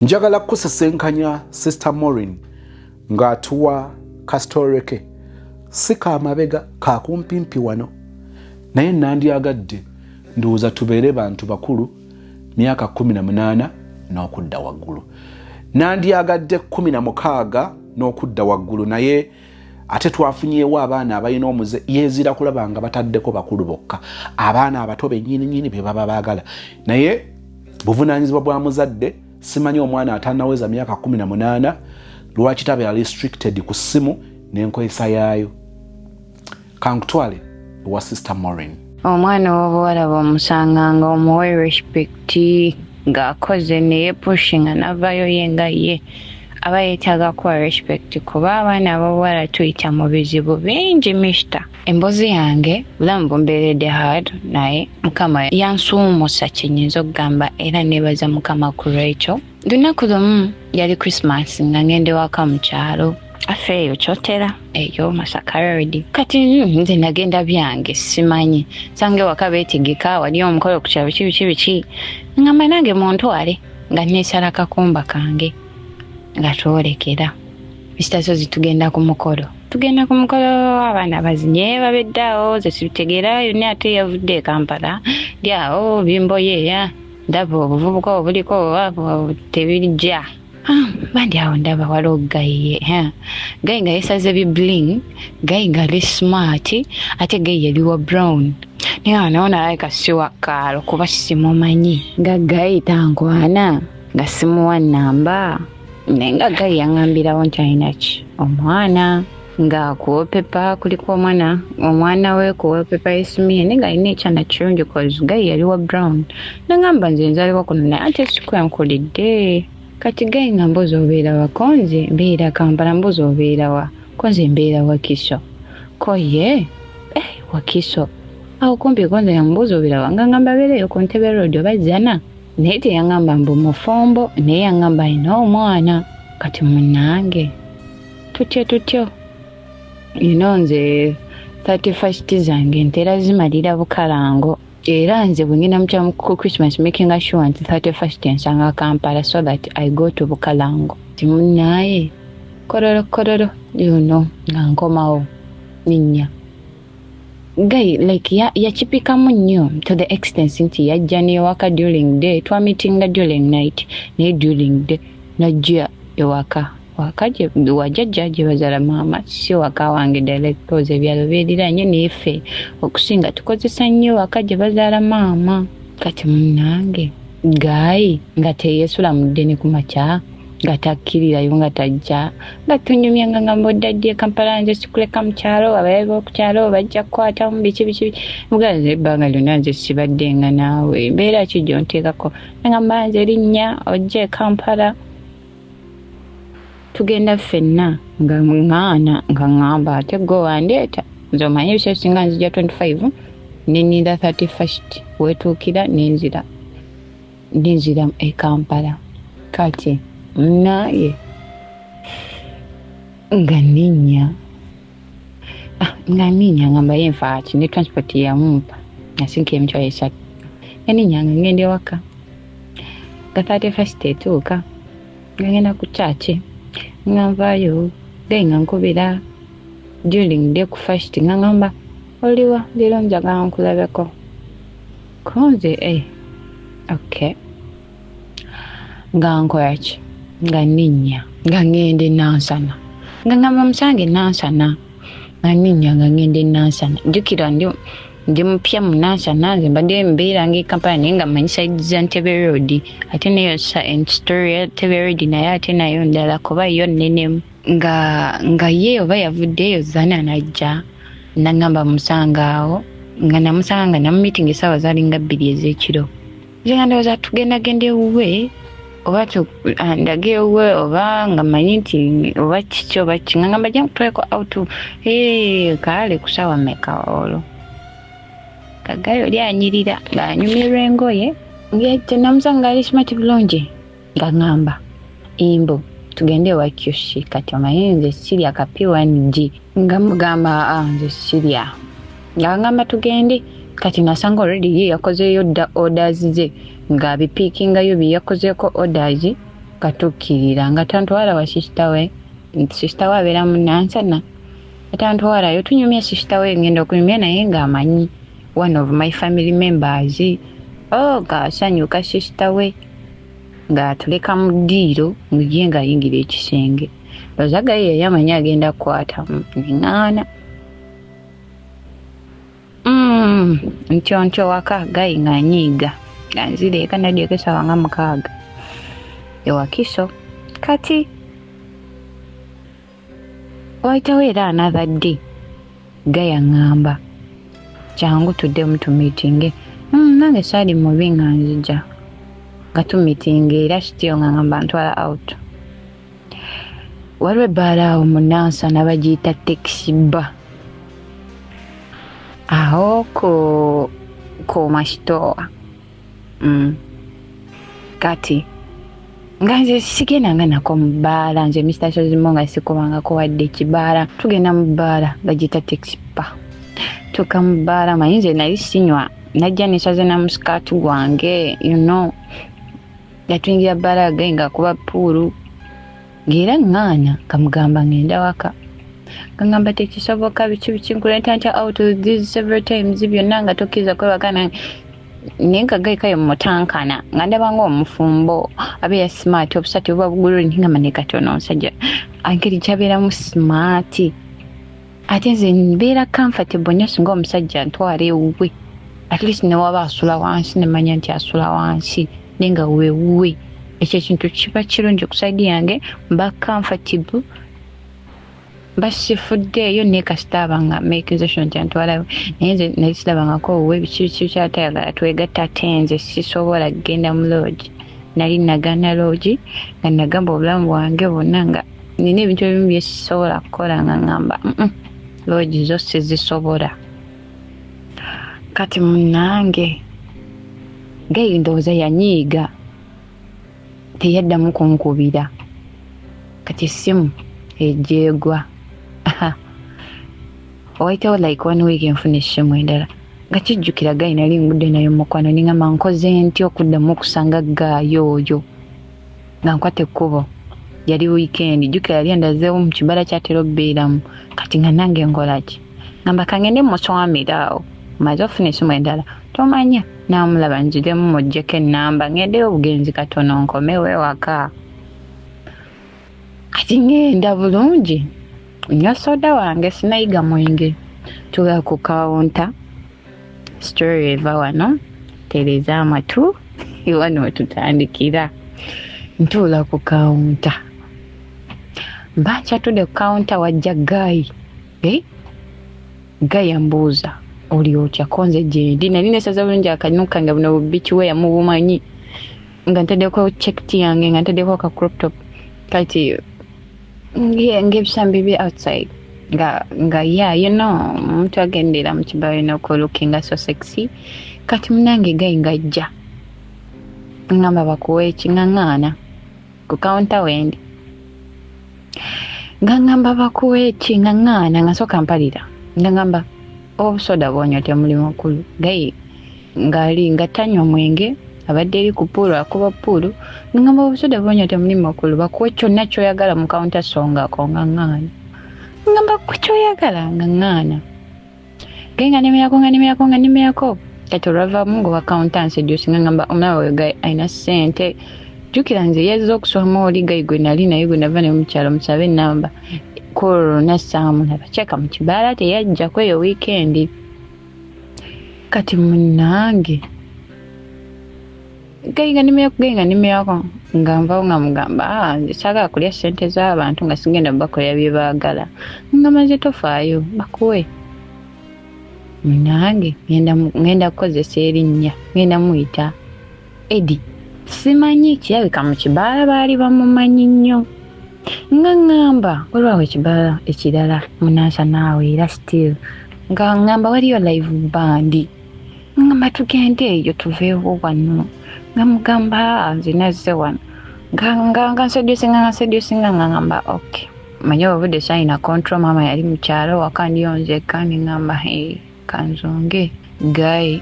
Njagala kusesenkanya Sister Maureen ng'atuwa kastoreke sika amabega kakumpimpi wano naye nandyagadde ndowooza tubeere bantu bakulu myaka 18 n'okudda waggulu nandyagadde 16 n'okudda waggulu naye ate twafunyeewo abaana abalina omuze yeezira kulaba nga bataddeko bakulu bokka abaana abato bennyini be baba baagala naye buvunaanyizibwa bwa muzadde simanyi omwana atanaweza myaka 18 lwaki tabeera restricted ku ssimu n'enkozesa yaayo kankutwale wa Sister Maureen. Omwana w'obuwala bw'omusanga nga omuwe respect ng'akoze naye pushinga navayo ye nga ye aba yeetaaga kuwa respect kuba abaana ab'obuwala tuyita mu bizibu bingi mista. Emboozi yange bulamu bumbeeredde hard naye Mukama yansuumusa kyenyinza okugamba era neebaza Mukama ku lwekyo. Lunaku lumu yali Christmas nga ngende waka mu kyalo afeeyo kyotera eyo Masaka Road. Kati nze nagenda byange simanyi sange waka beetegeka wali omukolo ku kyalo biki ngamba nange muntwale nga neesala kakumba kange nga twolekera bisitasozi tugenda ku mukolo abaana bazinye babeddawo ze sibitegeera yonna ate yavudde e Kampala lyawo bimboyeya ndaba obuvubuka obuliko tebirijja bandi awo ndaba waliwo gayi gayi nga yesaze bibling gayi nga li smart ate gayi yaliwa brown naye naona like siwa kalo kuba simumanyi nga gayi tankwana nga simuwa namba nenga gayi yangambirawo nti ayinaki omwana nga kuwopepa kuliko omwana we kuwopepa esimiye nenga alina ekyana kirungi cause gayi yaliwa brown nangamba nze nzaliwo kuno naye ate sikwenkulidde kati gayi nga mbuzi obeera wakonze mbeera Kampala mbuzi obeera wa konze mbeera Wakiso koye Wakiso awo kumpi konze ya mbuzi obeera wa ngamba beereyo ku Ntebe Road obazana naye teyangamba mbu mufombo naye yangamba alina omwana kati munnange tutyo nze 31st zange ntera zimalira bukalango era nze bwengenda mukyamu ku Christmas making sure nti 31st nsanga Kampala so that I go to bukalango timunaye kororo nga nkomawo ninnya gayi like yakipikamu nnyo to the extent nti yajja n'ewaka during day twamitinga during night naye during day najja ewaka wakaje wajjajja gye bazaala maama si waka wange direct oze ebyalo beeriranye neefe okusinga tukozesa nnyo waka gye bazaala maama kati munnange gayi nga teyeesula mu ddene ku makya nga takkirirayo nga tajja nga tunyumya nga ngamba oddadde Kampala nze sikuleka mu kyalo abayabi b'oku kyalo bajja kukwatamu biki mugaze ebbanga lyonna nze sibadde nga naawe mbeera ki gy'onteekako nangamba nze linnya ojja e Kampala tugenda ffenna nga ŋŋaana nga ŋŋamba ate gwe wandeeta nze omanyi ebisero singa nzija 25 neninda 31st wetuukira nenzira e Kampala kati naye nga ninnya ngamba yenfaaki ne transport yamumpa nasinka emitwalo 3 yaninnya nga ngenda ewaka nga 31st etuuka nga ngenda ku kyaki nga nvaayo gayi nga nkubira during day ku first nga ngamba oliwa leero njagala nkulabeko konze okay nga nkoyaki nga ninnya nga ngenda Nansana nga ngamba musange Nansana nga ninnya nga ngenda Nansana jjukira ndi mupya mu Nansana nze mbadde mbeera nga Kampala naye nga mmanyi side za Ntebe Road ate nayo story ya Ntebe Road naye ate nayo ndala kuba yo nnenemu nga ye oba yavuddeeyo zana najja nangamba musanga awo nga namusanga nga namumitinga essaawa zaalinga 2 ez'ekiro nze nga ndowooza tugendagenda ewuwe oba ndage ewuwe oba nga mmanyi nti oba kiki oba ki nga ngamba jja kutweko auto kaale ku ssaawa mmeka olwo kagayo lyanyirira ng'anyumirwa engoye ng'ejja namusanga ali smart bulungi nga ngamba imbo tugende ewa Kyoshi kati omanyi nze sirya kapiwangi nga mugamba nze sirya nga ngamba tugende kati nasanga already ye yakozeyo orders ze nga bipikingayo bye yakozeeko orders katukirira nga tantwala wa sister we abeera mu Nansana tantwalayo tunyumya sister we ngenda okunyumya naye ng'amanyi one of my family members gaasanyuka sister we ng'atuleka mu ddiiro ngye ng'ayingira ekisenge lozagaye yali amanyi agenda kukwatamu neŋŋaana ntyonto waka gayi ng'anyiiga ganzire eka nadyeko essaawa nga 6 ewakiso kati wayitawo era another day gayaŋŋamba jangu tuddemu tumiitinge nange saali mubi nga nzija nga tumiitinga era sitiyo nga ŋŋamba ntwala out waliwo ebbaala awo mu Nansana bagiyita taxi bar aho ko masitowa kati nga nze sigendanga nako mu bbaala nze Mr. Shozimo nga sikubangako wadde ekibaala tugenda mu bbaala bagiyita taxi bar tuka mu bbaala manyi nze nali sinywa najja nesaze na musikaati gwange yatuyingira bbaala gayi nga kuba puulu ng'era ŋŋaana kamugamba ngenda waka kangamba tekisoboka biki nkuleeta ntya out these several times byonna nga tokkiriza kwebaka naye nga gayi kayo mutankana nga ndaba ng'omufumbo abeera smart obusati buba bugulule ningamba ne katono omusajja engeri gyabeeramu smart ate nze mbeera comfortable nnyo singa omusajja ntwala ewuwe at least ne waba asula wansi nemanya nti asula wansi naye nga weewuwe ekyo ekintu kiba kirungi okusaidi yange mba comfortable basifuddeeyo naye kasitaaba nga making nti antwalayo naye nze nali sirabangako owuwe biki kyatayagala twegatta ate nze sisobola kgenda mu lodge nali nagana lodge nga nagamba obulamu bwange bwonna nga nina ebintu ebimu bye sisobola kukola nga ŋŋamba lodge zo sizisobola kati munnange gayi ndowooza yanyiiga teyaddamu kunkubira kati essimu ejeegwa owayitawo like 1 week enfuna essimu endala nga kijjukira gayi nali ngudde nayo mukwano ningamba nkoze ntya okuddamu okusanga gaayo oyo nga nkwata ekkubo yali weekend jjukira yali endazeewo mu kibala kyatera obbeeramu kati nga nange nkolaki ngamba kangende muswamiraawo maze ofuna essimu endala tomanya naamulaba nziremu muggyeko ennamba ngendeyo obugenzi katono nkomewo ewaka kati ngenda bulungi nywa soda wange sinayiga mwenge tuga ku kawunta story eva wano tereza amatu iwano wetutandikira ntuula ku kawunta mba nkyatudde ku kawunta wajja gayi gayi ambuuza oli otya konze gyendi nali nesaza bulungi akanyumu kange buno bubikiweya mubumanyi nga ntaddeko checked yange nga ntaddeko ka crop top kati ng'ebisambi bye outside nga omuntu agendera mu kibawe looking so sexy kati munange gayi ngajja ngamba bakuwa ekiŋŋaŋŋaana ku kawunta wendi nga ngamba bakuwa ekiŋŋaŋŋaana nga soka mpalira nga ngamba obusoda bwonywa temuli mukulu gayi ngali nga tanywa mwenge abadde eri ku puulu akuba puulu ngamba obusoda bwonywa temuli mukulu bakuwe kyonna kyoyagala mu kawunta songako ŋŋaŋŋaana ngamba kukyoyagala ŋŋaŋŋaana gayi nga nemerako kati olwavaamu nga wakawuntansi edyosi nga ngamba omulaba we gayi alina ssente jjukira nze yazza okusoma oli gayi gwe nali naye gwe nava ne mukyalo musabe ennamba kolo nasaamulaba kyeka mu kibaala teyajjako eyo wiikendi kati munnange gayi nga nimerako nga nvawo nga mugamba nze saagala kulya ssente z'abantu nga sigenda bakolera bye baagala nga maze tofaayo bakuwe munnange ngenda kukozesa erinnya ngenda muyita Eddy simanyi kirabika mu kibaala baali bamumanyi nnyo nga ŋŋamba olwawo ekibaala ekirala munaasa naawe era still nga ŋŋamba waliyo live bandi ŋŋamba tugende eyo tuveewo wano nga mugamba nze nazze wano nga nsedyosinga nga ŋŋamba okay manyi obudde sayina control mama yali mu kyalo waka ndiyonzeka ne ŋŋamba kanzonge gayi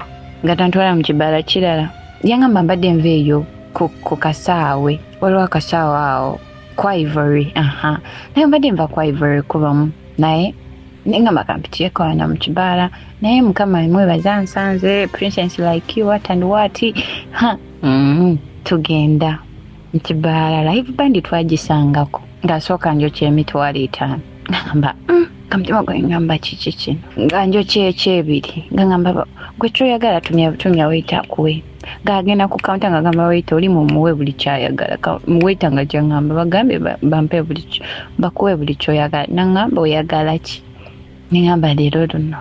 nga tantwala mu kibaala kirala yangamba mbadde nva eyo ku kasaawe waliwo akasaawe awo kwa Ivory naye mbadde nva kwa Ivory kubamu naye nengamba kampitiyeko wana mu kibaala naye mukama mwebaza nsanze princess like you what and what tugenda mu kibaala live band twagisangako ng'asooka njokya emitwalo 5 ngamba kamutima gwe ngamba kiki kino nga njokya ekyebiri ngamba gwe kyoyagala tumya waita kuwe ng'agenda ku counter ng'agamba waita oli mumuwe buli kyayagala waita nga gyangamba bagambe bampe bakuwe buli kyoyagala nangamba oyagala ki nengamba leero luno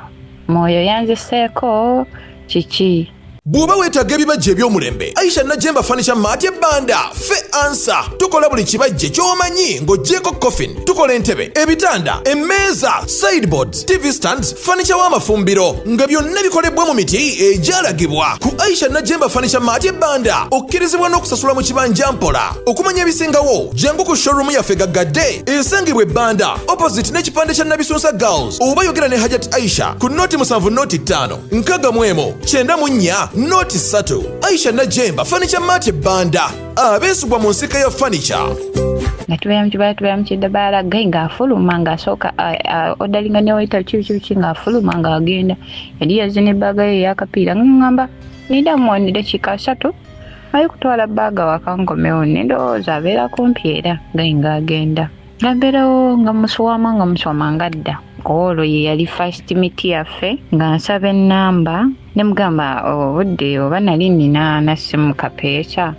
mwoyo yanziseeko kiki Bw'oba weetaaga ebibajje eby'omulembe Aisha Najemba Furniture Mart Banda fe ansa tukola buli kibajje ky'omanyi ng'oggyeko coffin tukola entebe ebitanda emmeeza sideboards TV stands furniture w'amafumbiro nga byonna bikolebwa mu miti egyalagibwa ku Aisha Najemba Furniture Mart Banda okkirizibwa n'okusasula mu kibanja mpola okumanya ebisingawo jangu ku showroom yaffe gaggadde esangibwa Banda opposite n'ekipande kya Nabisunsa Girls oba yogera ne Hajat Aisha ku noti 7 noti 5 nkaga mwemo 94 noti 3 Aisha Najemba Furniture Mart Banda abeesubwa mu nsika ya furniture nga tubeera mu kidabaala gayi ng'afuluma ng'asooka odalinga ne waita kiki ng'afuluma ng'agenda yali yazina ebbaaga ye ey'akapiira ngamba nidamu dakiika 3 ayi kutwala bbaaga waka nkomewo ndowooza abeera kumpi era gayi ng'agenda ngabeerawo nga muswama ngadda olwo ye yali first meet yaffe nga nsaba ennamba ne mugamba obudde oba nali nina nasimu kapeesa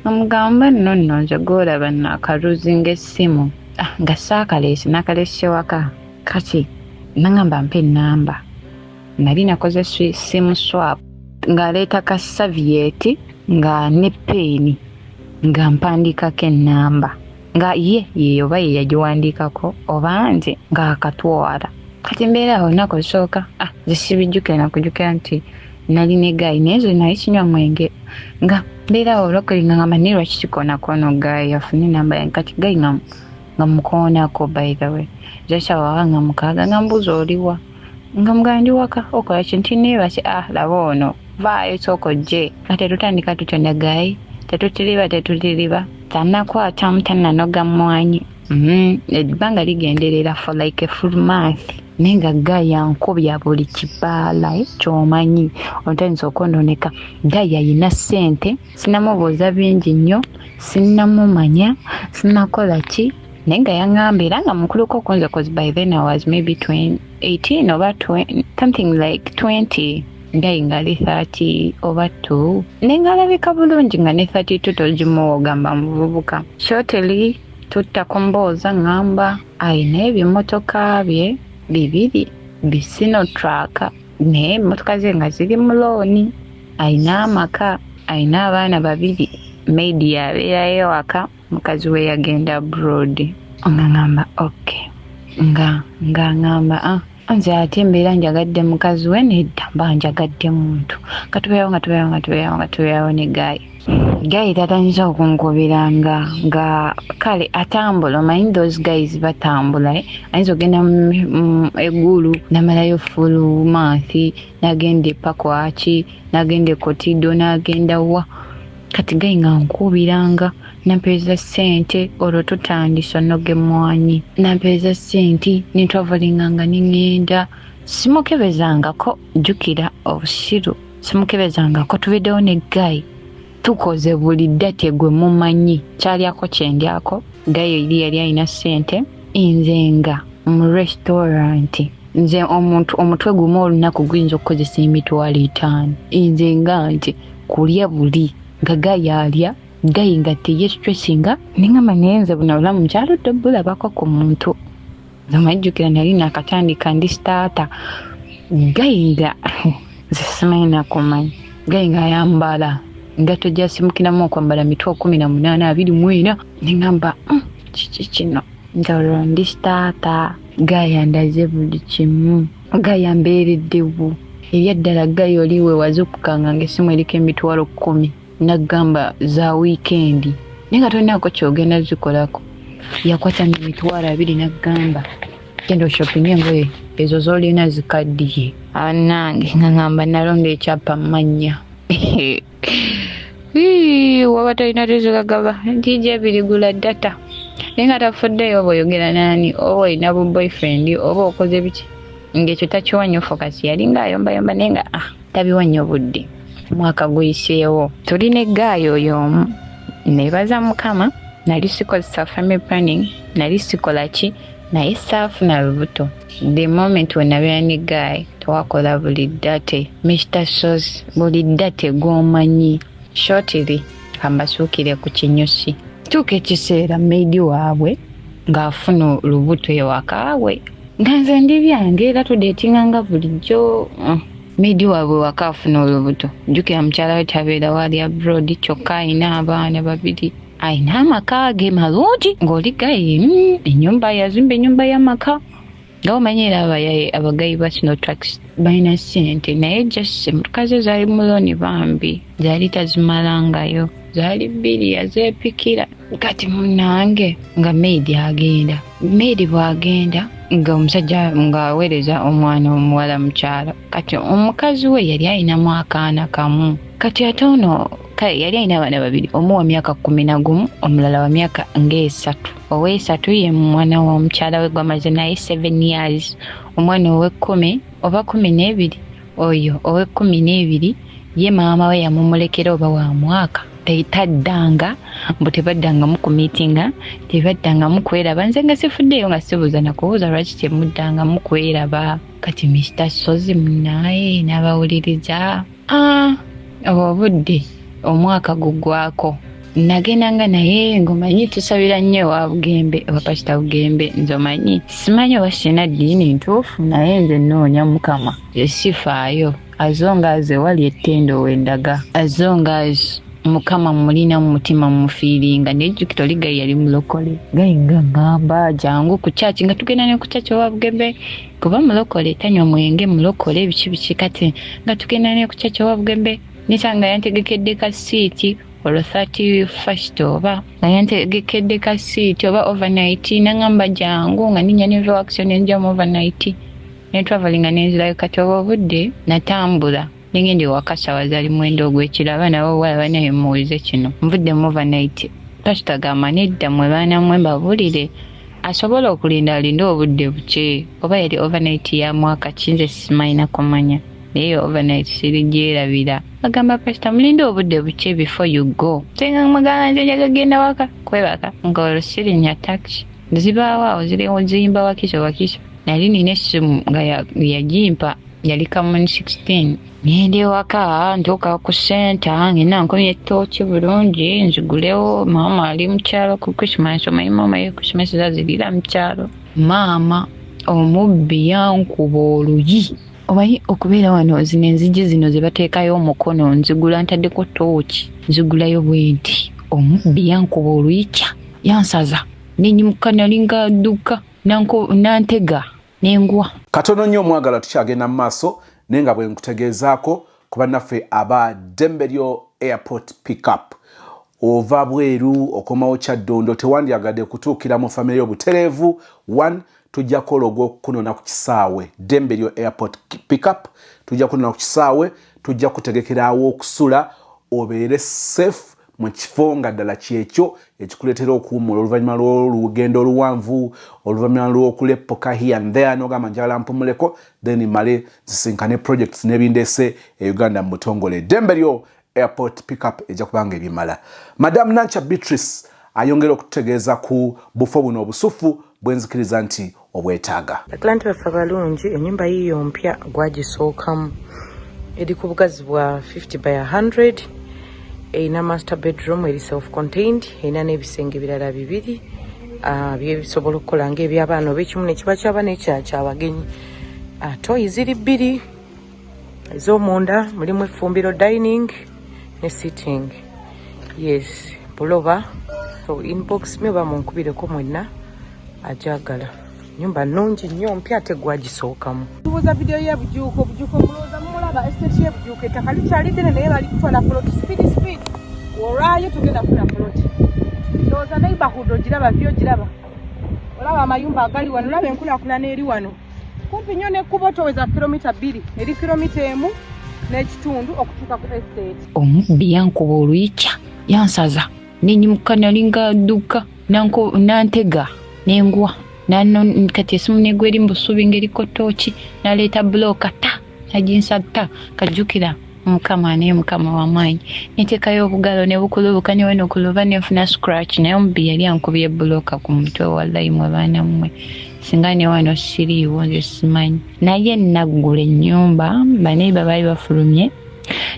namugamba nno nze gwolaba nakaluzi ng'essimu nga saakaleese nakaleese waka kati nangamba mpa ennamba nali nakoze simu swap ng'aleeta ka savieti nga ne peeni nga mpandiikako ennamba nga ye oba ye yagiwandiikako oba nze ng'akatwala kati mbeera awo nako sooka zisibijjukira nakujjukira nti nali ne gayi naye zo naye kinywa mwenge nga mbeera awo olwokulinga ngamba naye lwaki kikoonakoono gayi afune namba yange kati gayi nga mukoonako by the way zakyawawa nga mukaaga nga mbuuza oliwa nga mugamba ndi waka okola kintu neebaki laba ono vaayo sooka ojje nga tetutandika tutyo ne gayi tetutiriba tannakwatamu tannanoga mmwanyi ebbanga ligenderera for like a full month naye nga gayi yankubya buli kibaala ekyomanyi olutandisa okwononeka gayi ayina ssente sinnamubuuza bingi nnyo sinnamumanya sinnakola ki naye nga yaŋŋamba era nga mukuluko okunze cause by then I was maybe 18 oba 20, something like 20 gayi ngali 30 oba 2 nengalabika bulungi nga ne 32 togimuwa ogamba muvubuka shortly tutta kumbooza ngamba ayina ebimotoka bye 2 bisino track naye emotoka ze nga ziri mu looni ayina amaka ayina abaana 2 maidi yabeerayo waka mukazi we yagenda abroad nga ngamba okay nga ngamba nze ate mbeera njagadde mukazi we nedda mba njagadde muntu katubeerawo ne gayi tatandisa okunkubiranga nga kale atambula omanyi those guys batambula ayinza ogenda eggulu namalayo full month nagenda epakwaki nagenda ekotido nagenda wa kati gayi nga nkubiranga nampeeza ssente olwo tutandisa noge mwanyi nampeeza ssente nitwavalinganga ningenda simukebezangako jjukira obusiru simukebezangako tuviddewo ne gayi tukoze buli ddate gwe mumanyi kyalyako kyendyako gayi yali alina ssente nze nga mu restaurant nze omuntu omutwe gumu olunaku guyinza okukozesa emitwalo 5 nze nga nti kulya buli nga gayi alya gayi nga teyestressinga nengamba naye nze buno obulamu nkyaludde bulabako ku muntu zamajjukira nali nakatandika ndi starter gayi nga zisimanyi nakumanyi gayi nga ayambala nga tojasimukiramu okwambala mitwe 18 24 nengamba kiki kino nzalwa ndi starter gayi andaze buli kimu gayi ambeereddewo eryaddala gayi oliwe wazukukanga ng'essimu eriko emitwalo 10 nagamba za weekend naye nga tolinako kyogenda zikolako yakwata emitwalo 2 nagamba genda shopping engoye ezo zolina zikaddiye anange nga ngamba nalonda ekyapa mmanya waba talina tezigagaba DJ birigula data nenga tafuddeyo boyogera nani oba ina bu boyfriend oba okoze biki ngekyo takiwanyo focus yalinga ayombayomba nenga tabiwanyo budde mwaka guyiseewo tulina eggaayo oyo nebaza mukama nali sikozesa family planning nali sikola ki naye saafuna lubuto the moment wenabeera ne guy twakola buli date Mr. Sos buli date gwomanyi shortly ambasuukire ku kinyusi tuuka ekiseera maidi waabwe ng'afuna lubuto ewakaawe nga nze ndi byange era tudeetinga nga bulijjo maidi waabwe waka afuna olubuto jjukira mukyala we tabeera wali abroad kyokka ayina abaana babiri ayina amaka ge malungi ng'oli gayi ennyumba yazimba ennyumba y'amaka nga omanyira abagayi ba Sinotrax balina ssente naye just mutukaze zaali muloni bambi zaali tazimalangayo zaali bbiri yazeepikira kati munnange nga maidi bw'agenda nga omusajja ng'aweereza omwana omuwala mukyala kati omukazi we yali ayinamu akaana kamu kati ate ono yali ayina abaana babiri omu wa myaka 11 omulala wa myaka nga3 ow'esatu ye mwana wa mukyala we gwamaze naye 7 years omwana ow'ekkumi oba 12 oyo ow'ekkumi ye maama we yamumulekera oba wa mwaka taddanga mbu tebaddangamu ku meetinga tebaddangamu kweraba nze nga sifuddeyo nga sibuuza nakubuuza lwaki temuddangamu kweraba kati Mr. Sozi munnaye n'abawuliriza obudde omwaka gugwako nagendanga naye ng'omanyi tusabira nnyo wa Bugembe abapasita Bugembe nze omanyi simanyi oba sirina ddiini ntuufu naye nze nnoonya Mukama esifaayo azongaze wali ettendo wendaga azongaze Mukama mulina mu mutima mufiiringa nejjukira oli gayi yali mulokole gayi nga ngamba jangu ku church nga tugenda ne ku church wa Bugembe kuba mulokole tanywa mwenge mulokole biki kati nga tugenda ne ku church wa Bugembe nisanga yantegekedde ka seat olwo 31st oba nga yantegekedde ka seat oba overnight nangamba jangu nga ninya ne action enja mu overnight ne traveling anenzirayo kati obudde natambula ningende wakasawa zali mwendo ogwekira abaana bawala banaye muweze kino nvudde mu overnight tasitagamba nedda mwe baana mwe mbabulire asobola okulinda obudde buke oba yali overnight ya mwaka kinze simayina kumanya naye overnight sirigyerabira agamba pastor mulinde obudde buke before you go senga mwagala nze njagagenda waka kwebaka ngolo sirinya taxi zibaawo ziyimba wakiso nali nina essimu nga yagimpa yali kamuni 16 ngende waka ntuuka ku center ngenda nkomye ettooki bulungi nzigulewo maama ali mukyalo ku Christmas omanyi maama ye Christmas zazirira mukyalo maama omubbi yankuba oluyi omanyi okubeera wano zino enzigi zino ze bateekayo omukono nzigula ntaddeko tooki nzigulayo bwenti omubbi yankuba oluyikya yansaza nenyimuka nalinga adduka nantega nengwa katono nnyo omwagala tukyagenda mu maaso naye nga bwe nkutegeezaako ku bannaffe aba Dembelyo Airport Pickup ova bweru okomawo Kyaddondo tewandyagadde kutuukira mu famire y'obutereevu 1 tujja kukola ogw'okunona ku kisaawe Dembelyo Airport Pickup tujja kunona ku kisaawe tujja kutegekeraawo okusula obeere safe mu kifo nga ddala kyekyo ekikuleetera okuwummula oluvannyuma lw'olugendo oluwanvu oluvannyuma lw'okuleppoka here and there n'ogamba njagala mpumuleko then male zisinkane projects n'ebindeese e Uganda mu butongole Dembelyo Airport Pickup ejja kubanga ebimala. Madam Nancha Beatrice ayongera okutegeeza ku bufo buno obusufu bwenzikiriza nti obwetaaga. Atlanta baffe balungi ennyumba yiyo mpya gwagisookamu eri ku bugazi bwa 50 by 100 erina master bedroom eri self-contained erina n'ebisenge birala bibiri byebisobola okukola ng'ebyabaana oba ekimu nekiba ky'abaana ekyabagenyi toyi ziri bbiri ez'omunda mulimu effumbiro dining ne sitting yes buloba so inbox me oba munkubireko mwenna ajagala nyumba nnungi nnyo mpya ate gwagisookamu tubuuza video ya bujuuko mulooza mulaba estate ya bujuuko ettaka likyali ddene naye bali kutwala ploti speed olwayo tugenda kufuna ploti ndowooza neighborhood ogiraba vyo giraba olaba amayumba agali wano olaba enkulaakulana eri wano kumpi nnyo n'ekkubo toweza kilomita 2 eri kilomita emu n'ekitundu okutuuka ku estate. Omubbi yankuba oluyikya yansaza nenyimuka nalinga dduka nantega nengwa nano kati esimu negweri mbusubi ngeriko tochi naleeta bloka ta naginsata kajukira mukama naye mukama w'amaanyi niteekayo obugalo ne bukulubuka ne weno kuluba nefuna scratch naye omubbi yali ankubye bloka ku mutwe wallahi mwe baana mmwe singa ne wano siriiwo nze simanyi naye naggula ennyumba baneiba baali bafulumye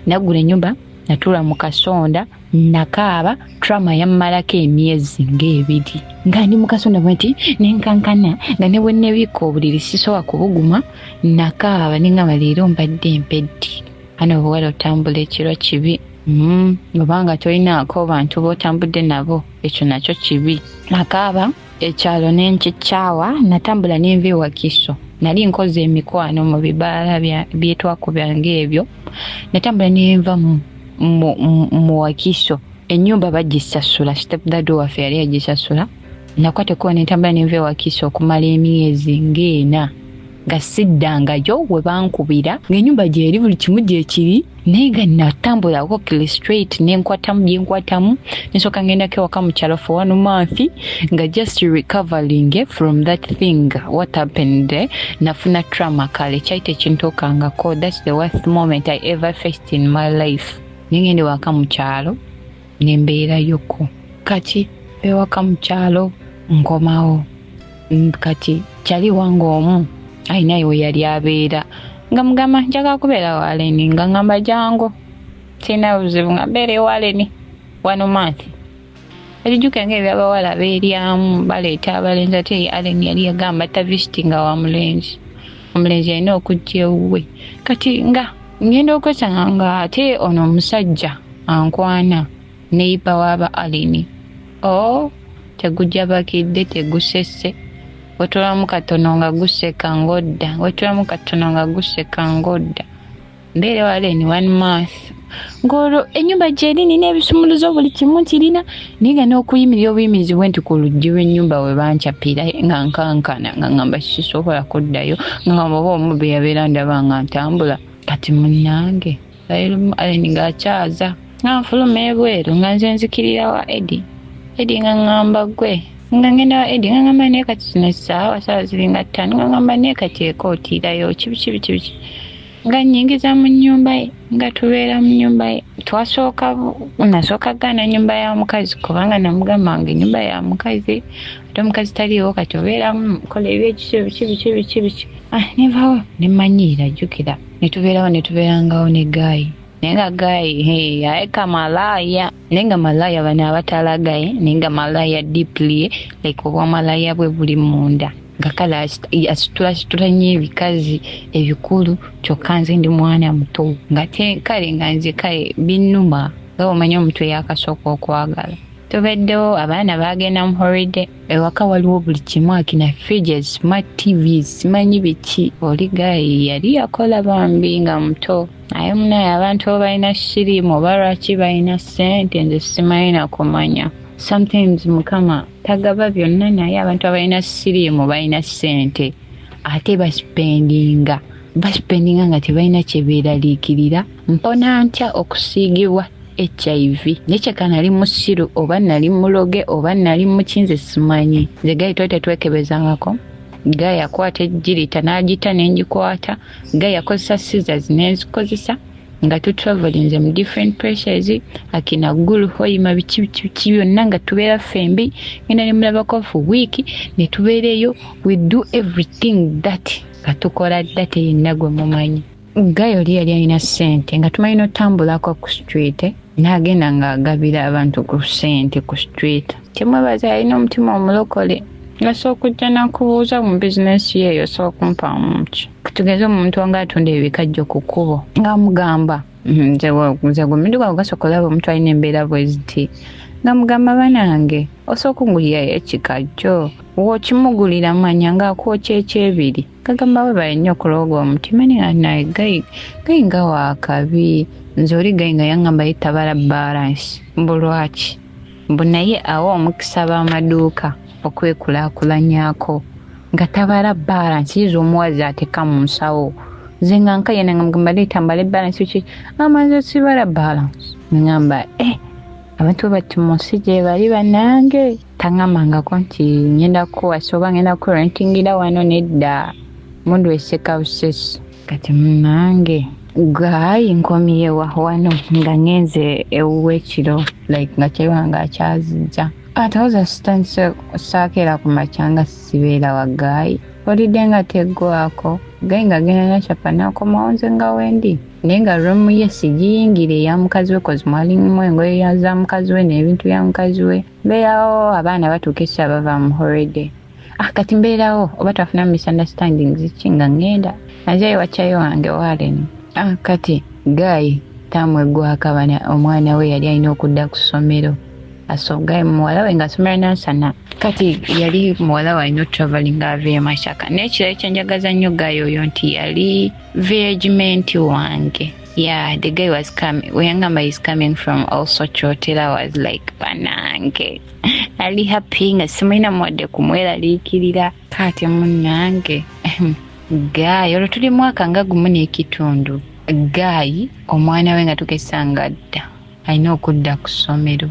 naggula ennyumba natula mu kasonda nakaaba trauma yammalako emyezi ng'ebiri nga ndi mu kasonda bwenti nenkankana nga ne bwe nebika obuliri sisobola kubuguma nakaaba nengamba leero mbadde empeddi ano obuwala otambula ekiro kibi obanga tolinaako bantu bootambudde nabo ekyo nakyo kibi nakaaba ekyalo nenkikyawa natambula nenva ewakiso nali nkoze emikwano mu bibaala byetwakubanga ebyo natambula nenva mu wakiso ennyumba bagisasula stepdad waffe yali agisasula nakwate kuba nentambula nenva ewakiso okumala emyezi ng'ena nga siddangayo we bankubira ng'ennyumba gyeri buli kimu gyekiri naye nga natambulako kili straight nenkwatamu byenkwatamu nsooka ngendako ewaka mu kyalo for 1 month nga just recovering from that thing what happened there nafuna trauma kale kyaite kintookangako. That's the worst moment I ever faced in my life. Nengende waka mu kyalo nembeerayoko kati ewaka mu kyalo nkomawo kati kyali wange omu ayinayo we yali abeera nga mugamba njagala kubeera waleni nga ngamba jangu sina buzibu nga mbeere waleni 1 month ebijuke ng'ebyabawala beeryamu baleeta abalenzi ate aleni yali yagamba tavisitinga wa mulenzi omulenzi alina okujja ewuwe kati nga ngenda okwesanga nga ate ono omusajja ankwana neiba waba aleni tegujja bakidde tegusesse wetulamu katono nga guseka ngodda wetulamu katono nga guseka ngodda mbeere waleni 1 month ng'olwo ennyumba gyeri nina ebisumuluzo buli kimu kirina naye nga n'okuyimirira obuyimirizi bwe nti ku luggi lw'ennyumba we bankyapira nga nkankana nga ngamba sisobola kuddayo nga ngamba oba omubbi yabeera ndaba nga ntambula kati munnange aleni ng'akyaza nga nfuluma ebweru nga nze nzikirira wa Eddy nga ngamba gwe nga ngenda wa Eddy nga ngamba naye kati zino essaawa saawa ziringa 5 nga ngamba naye kati ekootiirayo kibi nga nnyingiza mu nnyumba ye nga tubeera mu nnyumba ye nasooka gaana nnyumba ya mukazi kubanga namugamba nga ennyumba ya mukazi ate omukazi taliiwo kati obeeramu kola ebyekisibo kibi nevawo nemanyiira jjukira netubeerangawo ne Gayi naye nga Gayi ayeka malaaya naye nga malaaya bano abatalagaye naye nga malaaya deeply like obwamalaya bwe buli munda nga kale asitula nnyo ebikazi ebikulu kyokka nze ndi mwana muto nga kale nga nze kale binnuma nga omanyi omuntu eyakasooka okwagala tubeddewo abaana bagenda mu holiday ewaka waliwo buli kimu akina fridges smart tvs simanyi biki oli Gayi yali yakola bambi nga muto naye munaye abantu balina siriimu oba lwaki balina ssente nze simanyi nakumanya sometimes mukama tagaba byonna naye abantu abalina siriimu balina ssente ate baspendinga nga tebalina kyebeeraliikirira mpona ntya okusiigibwa HIV nekyeka nali musiru oba nali muloge oba nali mukinze simanyi nze Gayi tetwekebezangako Gayi yakwata ejjirita n'agita nengikwata Gayi yakozesa scissors nenzikozesa nga tutravelinze mu different places akina gulu hoyima biki byonna nga tubeera fembi ngenda nemulabako for week ne tubeereyo we do everything that katukola date yenna gwe mumanyi Gayi oli yali alina ssente nga tumanyi notambulako ku street n'agenda ng'agabira abantu ku ssente ku street temwebaza alina omutima omulokole gasooka okujja nakubuuza mu bizinesi yeeyo sooka kumpaamu ki tugeze omuntu nga atunda ebikajjo ku kkubo nga mugamba nze gwe gasooka olaba omuntu alina embeera bwe ziti nga mugamba banange osooka ngulirayo ekikajjo wookimugulira manya ng'akwokya ekyebiri kagamba we bali nnyo okulooga omutima naye Gayi nga waakabi nze oli Gayi nga yaŋŋamba yetabala balance mbulwaki mbu naye awo omukisa b'amaduuka okwekulaakulanyako nga tabala balance yiza omuwazi ateka mu nsawo zenga nkaye ngamba litambale balance chi amanze sibala balance ngamba abantu bati musije bali banange tangamanga konti nyenda ko asoba ngenda ko rentingira wano nedda mundu eseka usesi kati nange gayi nkomiye wano nga ngenze ewekiro like nga kyewanga akyazija ataoza stance sakera kumachanga sibera wa gayi olidenga tegwako gayi nga gena na chapana ko maonze nga wendi nenga room yesijingire ya mukazi we kozi mwali mwengo ya za mukazi we n'ebintu ya mukazi we beyawo abaana batukesha bava mu holiday kati mbeerawo oba twafuna misunderstandings kinga ngenda najaye wachayo wange Warren kati gayi tamwegwa akabana omwana we yali alina okudda ku ssomero asogaye muwala we ng'asomera nansana kati yali muwala we alina traveling ave Masaka n'ekirala ekyanjagaza nnyo gayi oyo nti yali regiment wange. Yeah, the guy was coming. Weyangamba is coming from also Chotela was like banange. Ali happy nga simina mwade kumwela likirira kati munange. Guy olwo tuli mwaka nga gumu n'ekitundu. Guy omwana we nga tukesanga dda alina okudda ku ssomero.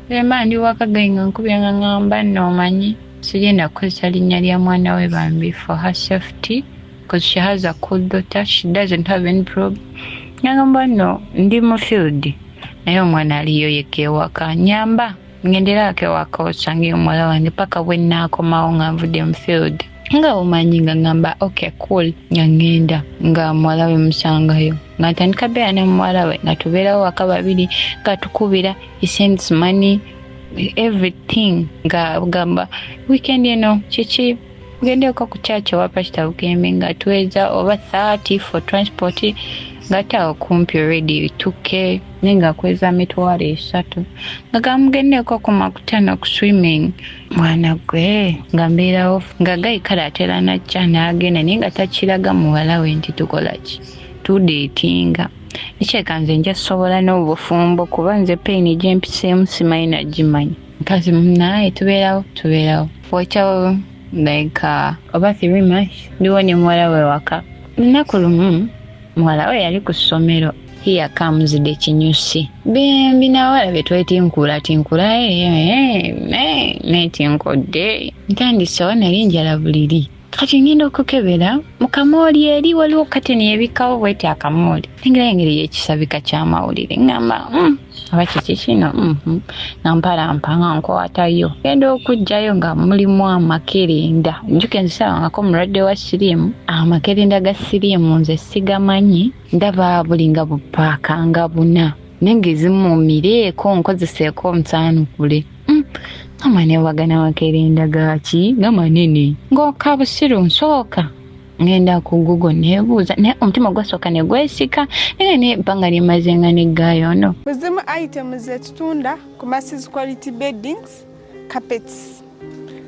Ema ndi wakagayi nga nkubya nga ngamba n'omanyi sigenda kukozesa linnya lya mwana we bambi for her safety because she has a cool daughter. She doesn't have any problem. Ngamba no ndi mu field naye omwana aliyo yekewaka nyamba ngendera akewaka osange omwala wange paka bwe naakomawo nga nvudde mu field nga omanyi nga ngamba okay cool ngenda nga mwala we musangayo nga tandika beera ne mwala we nga tubeerawo waka babiri nga tukubira he sends money everything nga gamba weekend chichi ngendeko ku church wapa kitabukembe nga tuweza over 30 for transport ngata okumpi already tuke nenga kweza mitwalo 3 nga gamugendeko ku makutano ku swimming mwana gwe ngambira off nga gayi kala atera na chana agenda nenga takiraga muwala we nti tukolaki tudetinga nichekanze nja sobola n'obufumbo kuba nze pain jempise simaina jimanyi kazi naye tubeerawo wachawo like over 3 months ndiwone mwala we waka nakulumu mwala we yali ku ssomero here comes the kinyusi bembi nawala betwetinkula netinkodde ntandisewo nali njala buliri kati ngenda okukebera mukamooli eri waliwo kateni ebikawo bweti akamooli ningira engeri yekisabika kyamawulire ngamba aba kiki kino nampalampa nga nkwatayo genda okujjayo nga mulimu amakerenda njuke nzisabangako mulwadde wa siriimu amakerenda ga siriimu nze sigamanyi ndaba bulinga bupaaka nga buna nengezimumireeko nkozeseeko omusaanukule amane wagana makerenda gaki gamanene ng'okabusiru nsooka ngenda ku Google nebuuza naye omutima gwasooka ne gwesika ne ebbanga limaze nga neggayo no muzimu items etutunda ku Masses Quality Beddings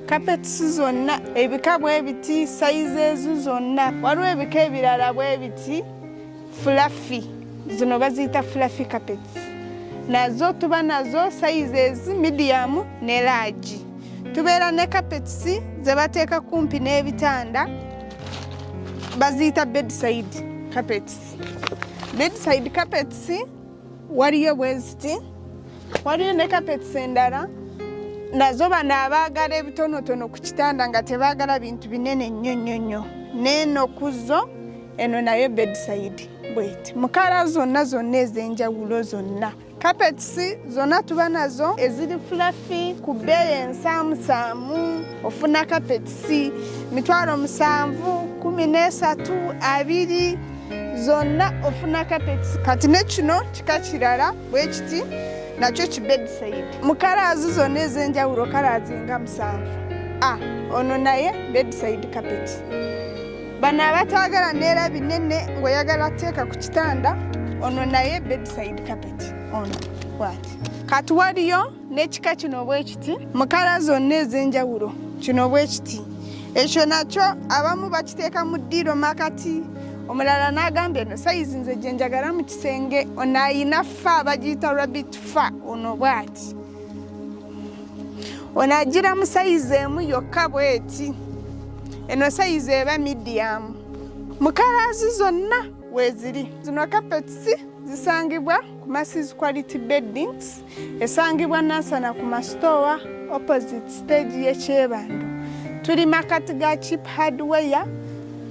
carpets zonna ebika bwebiti sizes zonna waliwo ebika ebirala bwebiti fluffy zino baziyita fluffy carpets nazo tuba nazo sizes medium ne large tubeera ne carpets ze bateeka kumpi n'ebitanda baziyita bedside carpets waliyo bweziti waliyo ne carpets endala nazo bano abaagala ebitonotono ku kitanda nga tebaagala bintu binene nnyo neno kuzo eno nayo bedside bweti mukala zonna ez'enjawulo zonna carpets zonna tuba nazo eziri fluffy ku bbeeyi ensaamusaamu ofuna carpets 7,000 13 2 zonna ofuna carpets kati ne kino kika kirala bwe kiti nakyo ki bedside mu kalaazi zonna ez'enjawulo kalaazi nga 7 ono naye bedside carpet bano abataagala neera binene ng'oyagala teeka ku kitanda ono naye bedside carpet ono bwati kati waliyo n'ekika kino bwe kiti mu kala zonna ez'enjawulo kino bwe kiti ekyo nakyo abamu bakiteeka mu ddiiro makati omulala n'agamba eno sayizi nze gye njagala mu kisenge ono ayina fa bagiyita rabbit fa ono bwati ono agira mu sayizi emu yokka bweti eno sayizi eba medium Mukalazi zonna weziri. Zino carpets zisangibwa ku Massive Quality Beddings, esangibwa Nansana ku Mastowa opposite stage y'Ekyebando. Tuli makati ga Cheap Hardware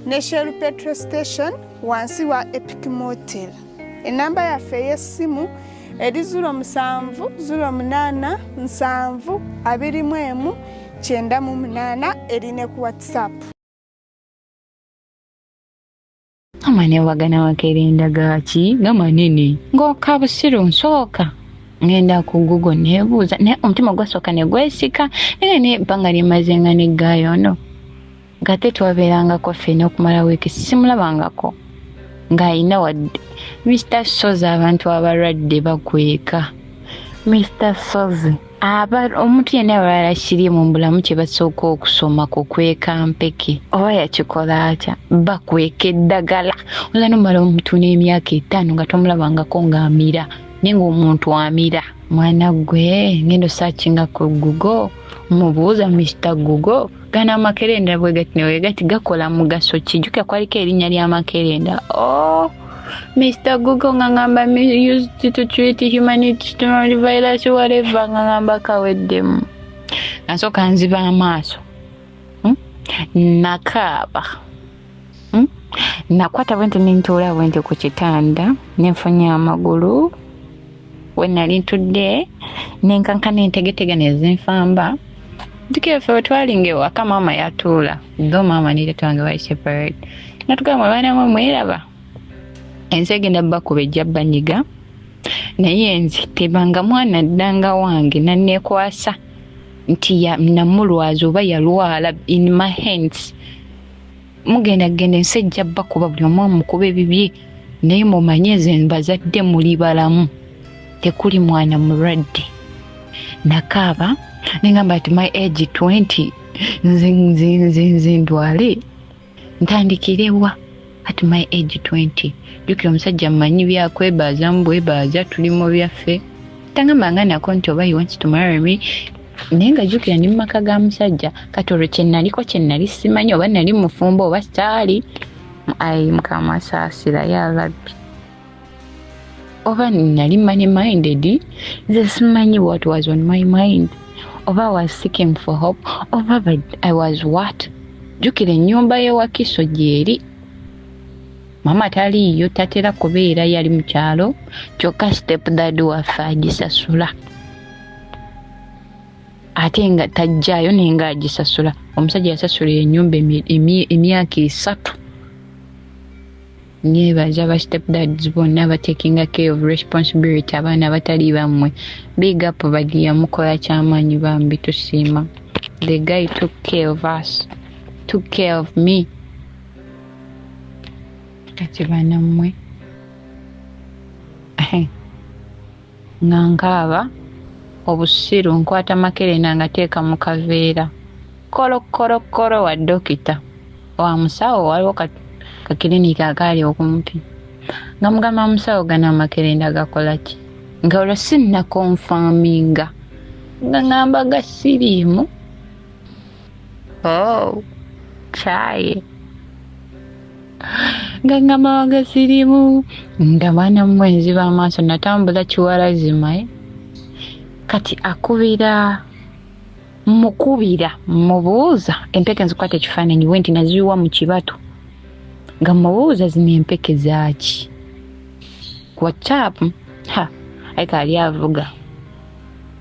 ne Shell Petrol Station wansi wa Epic Motel. Enamba yaffe ey'essimu eri 07072198 eri ne ku WhatsApp. Amane wagana Makerenda gaki gamanene ng'okabusiru nsooka ngenda ku Google nebuuza naye omutima gwasooka ne gwesika ne ebbanga limaze nga neggayono ngate twabeerangako ffenna okumala wiiki simulabangako ng'ayina wadde Mr. Sozi abantu abalwadde bakweka. Mr. Sozi omuntu yenna abalala kiri mu bulamu kye basooka okusoma ku kweka mpeke oba yakikola atya bakweka eddagala oza nomala omuntu n'emyaka 5 nga tomulabangako ng'amira naye ng'omuntu amira. Mwana gwe ngendo searchinga ku Google mubuuza Mr. Google gana Makerenda bwe gati ne gati gakola mugaso kijjuka kwaliko erinnya lya Makerenda. Mr. Google ngamba used to treat humanitarian virus whatever ngamba kaweddemu. Nasooka nziba amaaso. Nakaaba. Nakwata bwente n'entuula bwente ku kitanda nenfunya amagulu we nali ntudde nenkankana entegetega nezinfamba. Tukefe wetwalinga ewaka maama yatuula tho maama ne tatange bali separate natugamba baana mwe mweraba ensi egenda bakuba ejja banyiga naye nze tebanga mwana ddanga wange nanneekwasa nti namulwaza oba yalwala in my hands mugenda genda ensi ejja bakuba buli omu amukuba ebibye naye mumanye nze mbazadde muli balamu tekuli mwana mulwadde. Nakaaba nengamba ati my age 20 nze ndwale ntandikirewa at my age 20 jukira omusajja mmanyi byakwebaza mbwebaza tuli mu byaffe tangamba nga nako nti oba you want to marry me nenga jukira ni maka ga musajja katoro kyennaliko kyennali simanyi oba nali mufumbo oba sitaali ayi mukama saasira ya rabbi oba nali money minded nze simanyi what was on my mind oba I was seeking for hope oba but I was what jukira ennyumba y'ewakiso gyeri mama taliyo tatera kubeera yali mu kyalo kyokka step dad waffe agisasula ate nga tajjaayo nenga agisasula. Omusajja yasasula ennyumba emyaka 3 nyebaza ba step dads bonna ba taking care of responsibility abaana batali bammwe big up bagiya mukola kyamaanyi bambi tusiima. The guy took care of us, took care of me. Kati banammwe ngankaba obusiru nkwata Makerenda ngateeka mu kaveera kolo wa dokita wa musawo waliwo kakilinika akaali okumpi nga mugamba musawo gana Makerenda gakola ki nga olwo sinna confirminga nga ngamba gasiriimu chaye nga ngamba gasiriimu nga baana mwenzi b'amaaso natambula kiwalazima kati akubira mukubira mubuuza empeke nzikwata ekifaananyi we nti naziwa mu kibatu nga mubuuza zino empeke zaaki WhatsApp aika ali avuga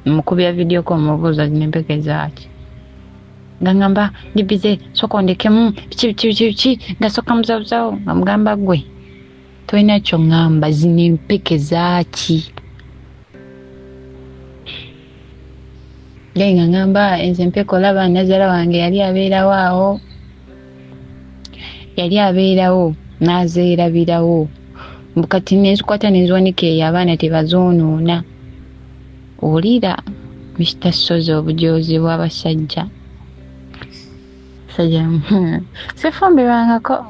mukubira video ko mubuuza zino empeke zaaki nga ngamba ndibize soko ndekemu biki nga soka muzabuzawo nga mugamba gwe toina kyo ngamba zino empeke zaaki Genga ngamba enze mpeko laba nazala wange yali abeerawo nazeerabirawo mbukati nezikwata neziwanike y'abaana tebazoonoona olira Mr. Sozi obujoozi bw'abasajja sajja sifumbirwangako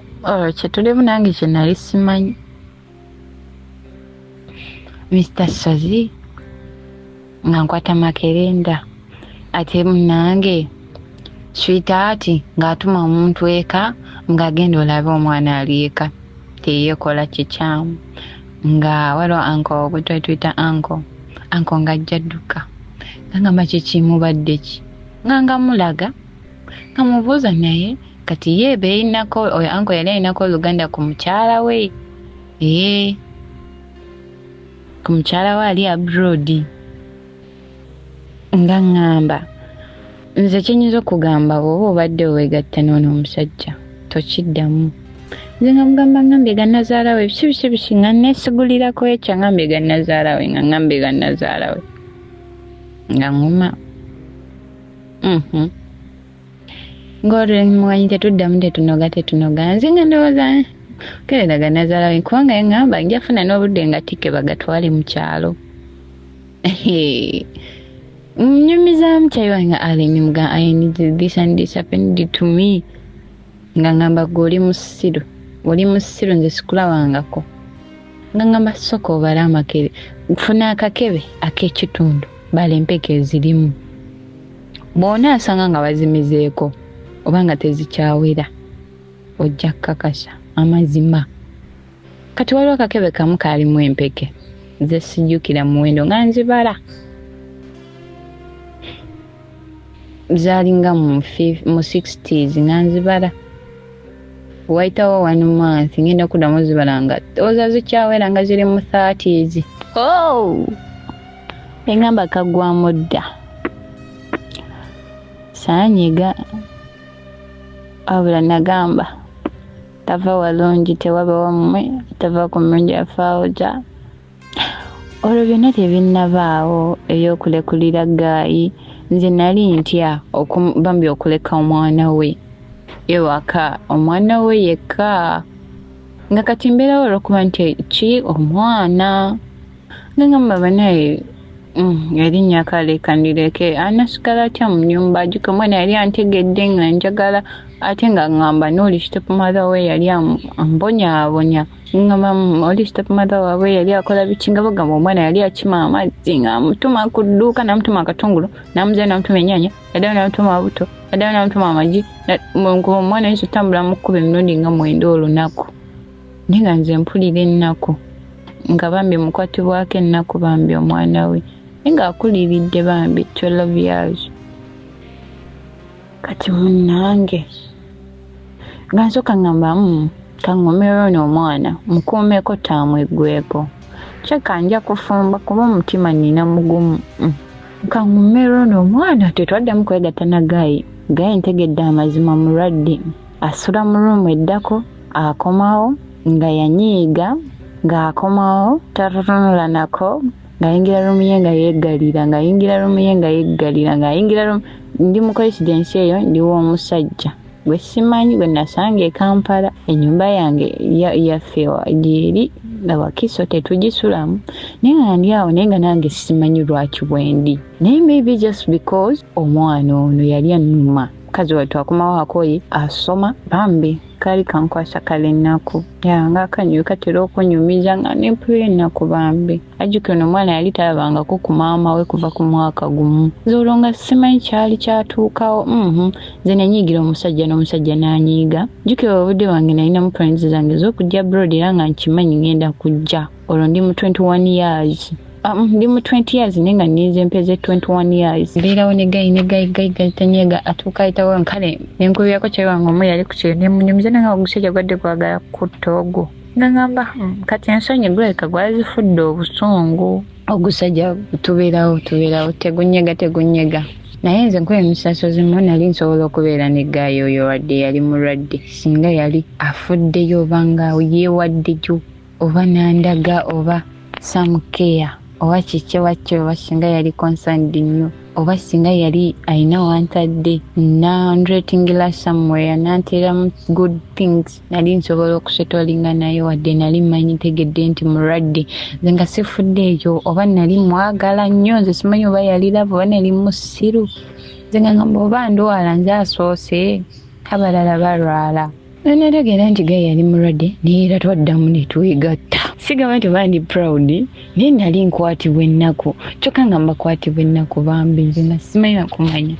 kyetulimu nange kyenali simanyi Mr. Sozi nga nkwata Makerenda ate munange sweetheart ng'atuma omuntu eka ng'agenda olabe omwana ali eka teyeekola kikyamu nga waliwo anko gwe twetuyita anko ng'ajja dduka ngamba kikimubadde ki nga mulaga nga mubuuza naye kati ye beeyinako oyo anko yali ayinako oluganda ku mukyala we ku mukyala we ali abroad nga ngamba nze kyenyinza okugamba bw'oba obadde weegatta n'ono omusajja tokiddamu nze nga mugamba ngambye gannazaala we biki nga neesigulirako ekya ngambye gannazaala we nga ngambye gannazaala we nga nguma ng'olwemwanyi tetunoga nze nga ndowooza kerera gannazaala we kubanga ngamba njafuna n'obudde nga tike bagatwale mu kyalo mnyumizaamu kyayi wange alini muga I need this and this happened to me nga ngamba gwe oli musiru nze sikulabangako nga ngamba sooka obala amakere funa akakebe ak'ekitundu bala empeke ezirimu bw'ona asanga nga bazimizeeko oba nga tezikyawera ojja kukakasa amazima kati waliwo akakebe kamu kaalimu empeke nze sijjukira muwendo nga nzibala zaalinga mu 60s nga nzibala wayitawo 1 month ngenda kuddamu zibala nga oza zikyawera nga ziri mu 30s engamba kaggwamu dda saanyiga wabula nagamba tava walungi tewaba wammwe tava ku mulungi afaawoja olwo byonna tebinnabaawo eby'okulekulira gaayi nze nali ntya bambi okuleka omwana we ewaka omwana we yekka nga kati mbeerawo olw'okuba nti ki omwana nga ngamba banaye erinnya kalekandireke anasigala atya mu nnyumba ajuka omwana yali antegedde nga njagala ate nga ngamba n'oli stepmother we yali ambonyaabonya ngamba oli stepmother waabwe yali akola biki nga bagamba omwana yali akima amazzi nga amutuma ku dduuka namutuma akatungulu namuze namutuma ennyaanya yaddayo namutuma buto yaddayo namutuma amagi omwana yinza otambula mu kkuba emirundi nga 9 olunaku naye nga nze mpulira ennaku nga bambi mukwatibwako ennaku bambi omwana we naye ng'akuliridde bambi 12 years kati munnange nga nsooka ngamba kaŋŋomerwe n'omwana mukuumeko taamweggweko kyeka nja kufumba kuba omutima nina mugumu kaŋŋomerwe n'omwana tetwaddamu kwegatta na gayi ntegedde amazima mulwadde asula mu ruumu eddako akomawo nga yanyiiga ng'akomawo tatutunula nako ng'ayingira ruumu ye nga yeggalira ng'ayingira ndi mu coincidence eyo ndiwo omusajja gwe simanyi gwe nasanga e Kampala ennyumba yange yaffe gyeri Wakiso tetugisulamu naye nga ndi awo naye nga nange simanyi lwaki bwendi naye maybe just because omwana ono yali annuma mukazi we twakomawo akoye asoma bambi kali kankwasa kale ennaku nga akanyu katera okunyumiza nga nempulira ennaku bambi ajjukira ono omwana yali talabangako ku maama we kuva ku mwaka gumu zolwo nga simanyi kyali kyatuukawo nze nanyiigira omusajja n'omusajja n'anyiiga jjukira obudde wange nalinamu plans zange z'okujja abroad era nga nkimanyi ngenda kujja olwo ndi mu 21 years ndi mu 20 years naye nga nnize mpeze 21 years mbeerawo ne gayi tanyega atuuka ayitawo nkale nenkubirako kyayi wange omu yali ku kiro nemunyumiza nanga ogusajja gwadde kwagala kutta ogwo nga ngamba kati ensonyi guleka gwazifudde obusungu ogusajja tubeerawo tegunyega naye nze nkuba emisaso zimu nali nsobola okubeera ne gayi oyo wadde yali mulwadde singa yali afuddeyo oba nga yeewaddeyo oba nandaga oba some care oba kikyewakyo oba singa yali concerned nnyo oba singa yali ayina wantadde nandratingira somewhere nanteramu good things nali nsobola okusetolinga naye wadde nali mmanyi tegedde nti mulwadde nze nga sifudde eyo oba nali mwagala nnyo nze simanyi oba yali lava oba nali musiru nze nga ngamba oba ndwala nze asoose abalala balwala nenetegeera nti gaye yali mulwadde naye era twaddamu ne twegatta sigamba nti bandi proud naye nali nkwatibwa ennaku kyokka nga mbakwatibwa ennaku bambi nze nasimanyi kumanya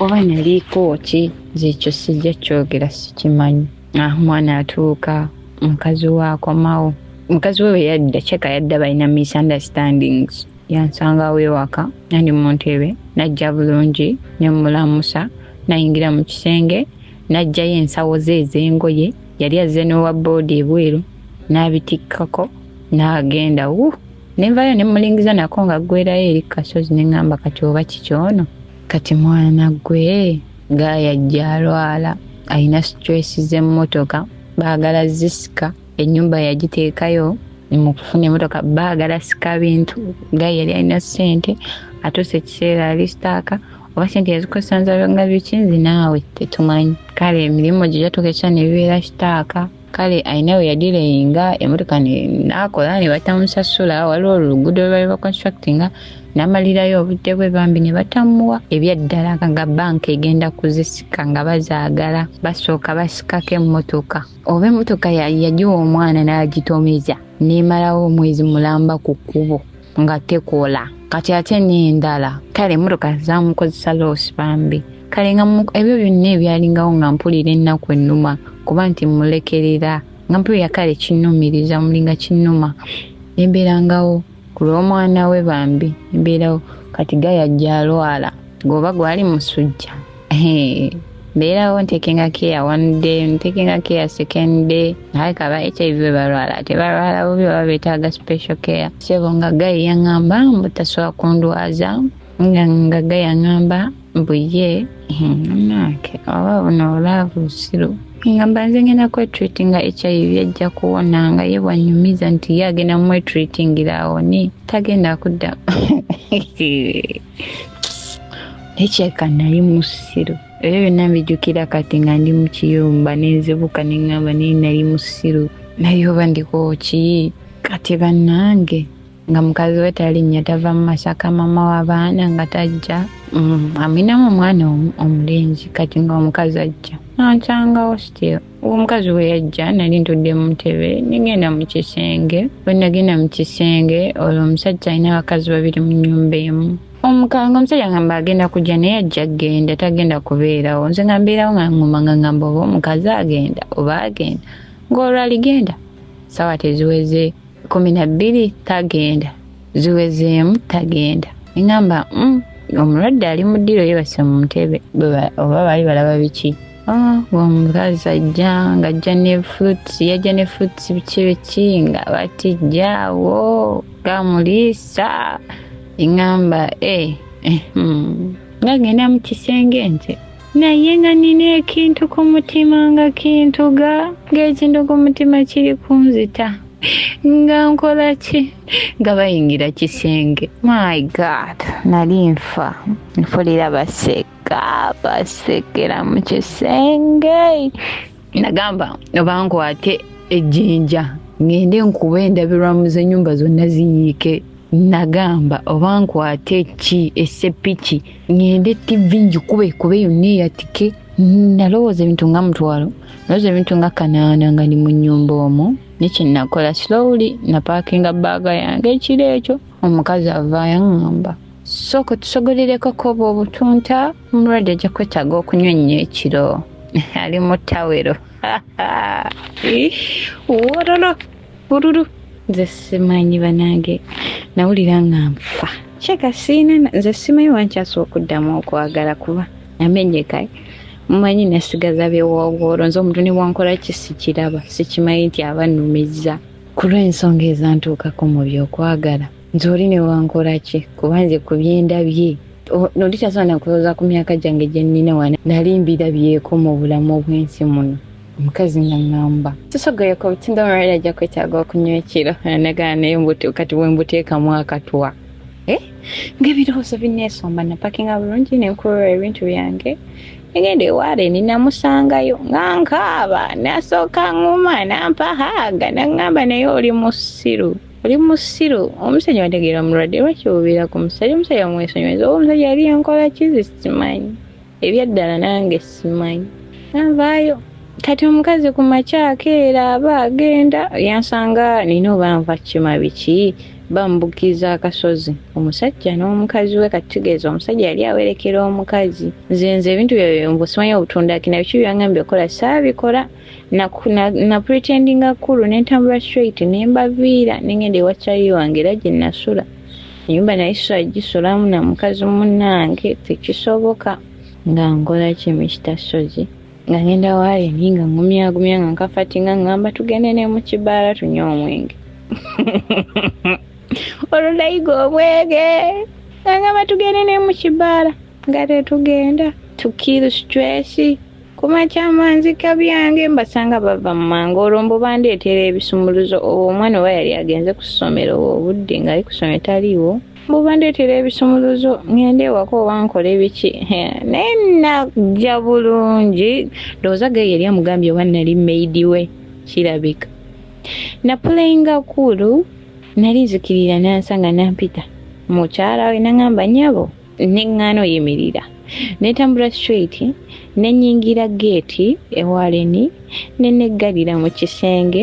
oba naliko ki zekyo sijja kyogera sikimanyi. Omwana atuuka mukazi we akomawo mukazi we yadda kyeka yadda balina misunderstandings yansangawo ewaka nandi mu ntebe najja bulungi nemulamusa nayingira mu kisenge najjayo ensawo ze ez'engoye yali azze n'owa boodi ebweru n'abitikkako n'agenda nenvayo nemulingiza nako nga ggwerayo eri kasozi neŋŋamba kati oba kikyono kati mwana gwe gayajja alwala alina stress z'emmotoka baagala zisika ennyumba yagiteekayo mu kufuna emmotoka baagala sika bintu gaye yali alina ssente atuuse ekiseera alisitaaka oba sente yazikosanza nga bikinzi naawe tetumanyi kale emirimu gye gyatuuka ekisa nebibeera kitaaka kale alina we yadireyinga emmotoka naakola ne batamusasula waliwo oluguudo lwe bali baconstructinga n'amalirayo obudde bwe bambi ne batamuwa ebyaddala nga banka egenda kuzisika nga bazaagala basooka basikako emmotoka oba emmotoka yagiwa omwana n'agitomeza n'emalawo omwezi mulamba ku kkubo nga tekola kati ate n'endala kale emmotoka zamukozesa loosi bambi kale nga ebyo byonna ebyalingawo nga mpulira ennaku ennuma kuba nti mulekerera nga mpulira kale kinnumiriza mulinga kinnuma nembeerangawo ku lw'omwana we bambi embeerawo kati gayajja alwala goba gwali musujja mbeerawo ntekenga care one day ntekenga care second day naye kaba HIV balwala tebalwala bubi baba beetaaga special care sebo nga gayi yaŋŋamba mbutasobola kundwaza nga gayi yaŋŋamba mbuye nake oba buno olaavu lusiru ngamba nze ngenda kwetreatinga HIV ajja kuwona nga ye bwanyumiza nti ye agenda mwetreatingira awoni tagenda kudda nekyeka nali musiru ebyo byonna mbijjukira kati nga ndi mu kiyumba nenzibuka neŋŋamba naye nali musiru naye oba ndiko ki kati bannange nga mukazi we talinnya tava mu masaka mama w'abaana nga tajja aminamu omwana omulenzi kati nga omukazi ajja nansangawo still omukazi we yajja nali ntudde mu ntebe negenda mu kisenge bwe nagenda mu kisenge olwo omusajja alina abakazi babiri mu nnyumba emu omukanga omusajja ngamba agenda kujja naye ajja genda tagenda kubeerawo nze nga mbeerawo nga nguma nga ngamba oba omukazi agenda oba agenda ng'olwo aligenda sawa teziweze 12 tagenda ziwezeemu tagenda engamba omulwadde ali mu ddiro yebase mu ntebe oba bali balaba biki omukazi ajja nga ajja ne fruits yajja ne fruits biki nga batijjaawo gamuliisa engamba ngagenda mu kisenge nti naye nga nina ekintu ku mutima nga kintuga ng'ekintu ku mutima kiri kunzita nga nkola ki nga bayingira kisenge my god nali nfa nfulira basekera mu kisenge nagamba oba nkwate ejjinja ngende nkuba endabirwamu z'ennyumba zonna ziyiike nagamba oba nkwate ki esepiki ngende TV njikube yonna eyatike nalowooza ebintu nga mutwalo nalowooza ebintu nga 8 nga ndi mu nnyumba omwo nekyenakola slowly napaakinga baaga yange ekiro ekyo omukazi avaayo aŋŋamba sooka tusogolereko koba obutunta omulwadde ajja kwetaaga okunywa nnyo ekiro ali mu tawero wororo nze simanyi banange nawulira nga nfa kyeka siina nze simanyi wankyasobola okuddamu okwagala kuba namenyekaye mumanyi nasigaza byewoogolo nze omuntu ne bwankola kisikiraba sikimanyi nti aba nnumiza ku lw'ensonga ezantuukako mu byokwagala nze oli ne wankola ki kuba nze ku byendabye noli tasobola nakulowooza ku myaka gyange gye nnina wana nali mbirabyeko mu bulamu obw'ensi muno omukazi nga ŋŋamba tusogoyeko obutindo omulwadde ajja kwetaaga okunywa ekiro nagana naye kati bwe mbuteekamu akatwa ng'ebirowoozo binneesomba napakinga bulungi nenkulula ebintu byange negenda ewaale ninamusangayo nga nkaaba nasooka ŋŋuma nampahaaga naŋŋamba naye oli musiru omusajja wategeera omulwadde lwakiwubira ku musajja omusajja mwesonyiweza oba omusajja yali yankola kizi simanyi ebyaddala nange simanyi navaayo kati omukazi ku makyakeera aba agenda yansanga nina oba nva kima biki bambukiza akasozi omusajja n'omukazi we katutegeeza omusajja yali awerekera omukazi nze ebintu byo mbusimanyi obutunda kina biki byangambye okola saabikola na pretendinga kkulu n'entambula straight nembaviira nengenda ewa kyayi wange era gye nasula ennyumba nayisula gisulamu na mukazi munnange tekisoboka nga nkola kimi kitasozi nga ngenda waali nga ngumyagumya nga nkafatinga ngamba tugende ne mu kibaala tunywe omwenge olulayiga obwege ngamba tugende ne mu kibaala nga tetugenda tukiru stress kumakyamanzika byange mbasanga bava mu mango olwombo bandeetera ebisumuluzo omwana oba yali agenze ku ssomero obudde nga ali ku ssomero taliiwo mbubandeetera ebisumuluzo ngende ewaka oba nkole biki naye najja bulungi ndowooza ge yali amugambye oba nali maidi we kirabika napulayinga kulu nali nzikirira nansanga nampita mukyala we nangamba nyabo neŋŋaano yimirira netambula straight nenyingira geeti ewaleni neneggalira mu kisenge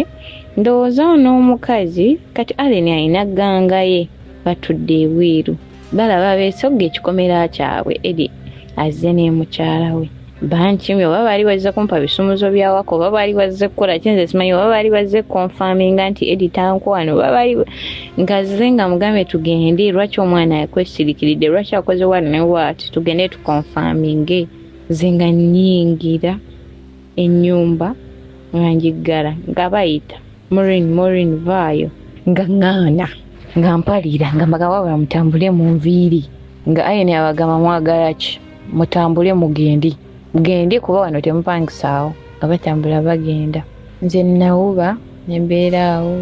ndowooza n'omukazi kati aleni alina ganga ye batudde ebweru balaba beesogga ekikomera kyabwe edi azze ne mukyala we bankimye oba baali bazze kumpa bisumuzo byawako oba baali bazze kukola kinze simanyi oba baali bazze konfaminga nti edi tankwano oba baali ngazze nga mugambe tugende lwaki omwana yakwesirikiridde lwaki akoze wano ne waati tugende tukonfaminge nze nga nnyingira ennyumba nga njiggala nga bayita Maureen vaayo nga ŋŋaana nga mpalira nga mbagawabula mutambule mu nviiri nga ayeni abagamba mwagala ki mutambule mugende kuba wano temupangisaawo nga batambula bagenda nze nawuba nembeeraawo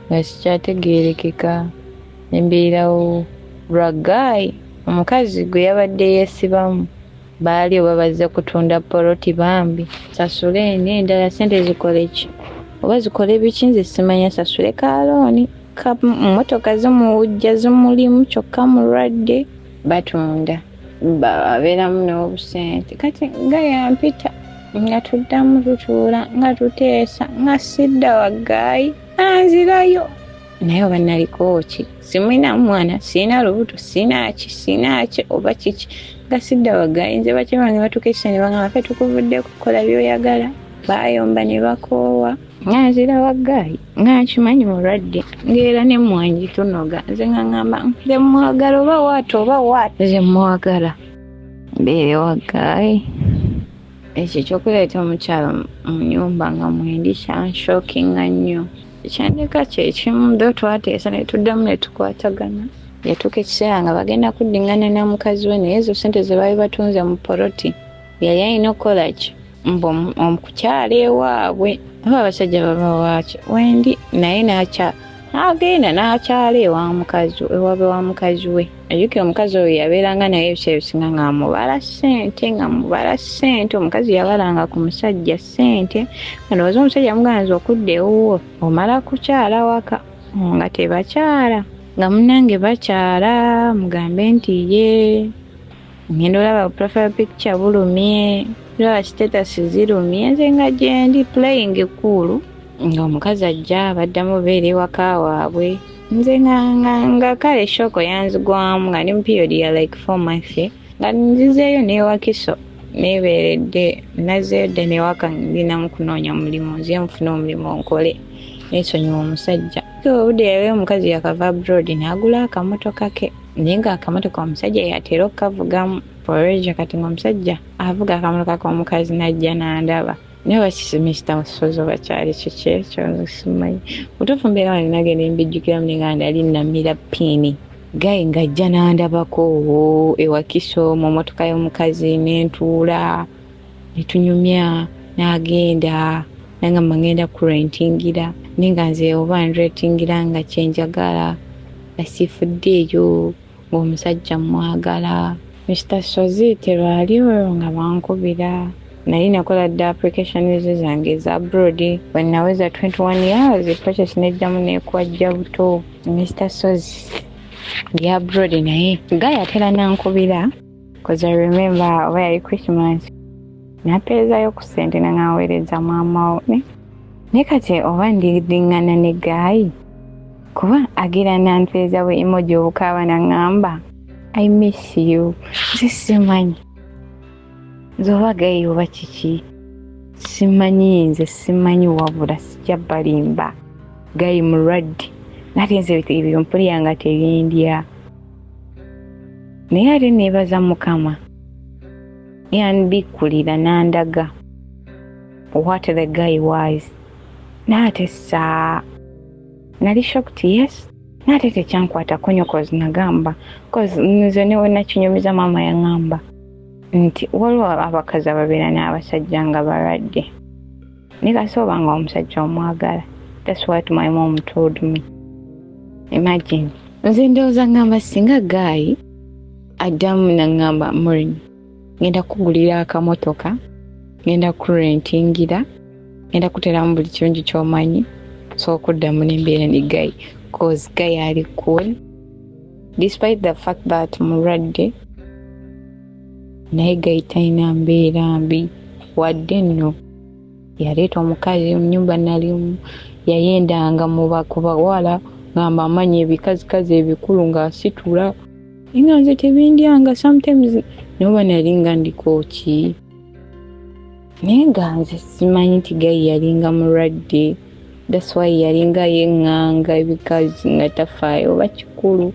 nga sikyategeerekeka nembeerawo lwagaayi omukazi gwe yabadde yeesibamu baali oba bazze kutunda poloti bambi sasule n'endala sente zikole ki oba zikole biki nze simanya sasule kalooni mmotoka zimuwujja zimulimu kyokka mulwadde batunda babeeramu n'obusente kati nga yampita nga tuddamu tutuula nga tuteesa nga sidda waggaayi anzirayo naye oba naliko ki simwina mwana sirina lubuto sirina ki oba kiki nga sidda waggaayi nze bakye bange batuuka ekisenge bagamba ffe tukuvudde kukola by'oyagala baayomba ne bakoowa nga nzira waggaayi nga nkimanyi mulwadde ng'era ne mwangi tunoga nze nga ngamba nze mwagala oba waati nze mwagala mbeere waggaayi ekyo ekyokuleeta omukyalo mu nnyumba nga mwendi kyanshokinga nnyo ekyandika kyekimu ddo twateesa ne tuddamu ne tukwatagana yatuuka ekiseera nga bagenda kuddingana na mukazi we naye ezo sente ze baali batunze mu poloti yali alina okukola ki mbu omukukyala ewaabwe aba abasajja baba waaki wendi naye agenda n'akyala ewaabe wa mukazi we ajjukira omukazi oyo yabeeranga naye ebiseera ebisinga ng'amubala ssente omukazi yabalanga ku musajja ssente nga ndowooza omusajja muganza okudda ewuwo omala kukyala waka nga tebakyala nga munnange bakyala mugambe nti ye ngenda olaba profile picture bulumye olaba status zirumye nze nga gyendi playing cool nga omukazi ajja baddamu beera ewaka waabwe nze nga kale shoko yanzigwamu nga ndi mu period ya like 4 months nga nzizeeyo n'ewakiso neebeeredde nazeeyo dda n'ewaka ndinamu kunoonya mulimu nziye mufune omulimu nkole neesonyiwa omusajja obudde yabeera omukazi yakava abroad n'agula akamotoka ke naye nga akamotoka omusajja yatera okukavugamu poreja kati ng'omusajja avuga akamotoka k'omukazi najja n'andaba naye bakisimisita musozo bakyali kiki ekyo simanyi mutuufu mbeera wano nagenda embijjukiramu nenga ndali namira piini gayi ng'ajja n'andabako ewakiso mu motoka y'omukazi n'entuula netunyumya n'agenda nangamba ngenda kurentingira nenga nze oba nretingira nga kyenjagala asiifudde eyo ng'omusajja mwagala Mr. Sozite lwaliwo nga bankubira nali nakola dda application zange eza abroad when naweza 21 years process nejjamu nekwajja buto Mr. Sozi ndi abroad naye nga yatera nankubira because I remember oba yali Christmas napeezayo ku ssente nangaweereza maama we ne kati oba ndiddingana ne Gayi kuba agira nampeeza we emoji obukaaba nangamba I miss you simanyi zoba Gayi oba kiki simanyi nze simanyi wabula sijja balimba Gayi mulwadde nate nze ebyo mpulira nga tebindya naye ate neebaza Mukama yanbikkulira nandaga what the guy was nate saa nali shocked yes nate tekyankwata konyo cause nagamba cause nze newe nakinyumiza maama yangamba nti waliwo abakazi ababeera n'abasajja nga balwadde nikasoba nga omusajja omwagala. That's what my mom told me. Imagine nze ndowooza ngamba singa Gayi addamu nangamba Maureen ngenda kugulira akamotoka ngenda kurentingira ngenda kuteramu buli kirungi ky'omanyi so okuddamu n'embeera ne Gayi cause Gayi ali cool despite the fact that mulwadde naye Gayi talina mbeera mbi wadde nno yaleeta omukazi mu nnyumba nalimu yayendanga ku bawala ngamba amanyi ebikazikazi ebikulu ng'asitula nga nze tebindyanga sometimes noba nalinga ndiko ki naye nga nze simanyi nti Gayi yalinga mulwadde that's why yalinga yeŋŋanga ebikazi nga tafaayo oba kikulu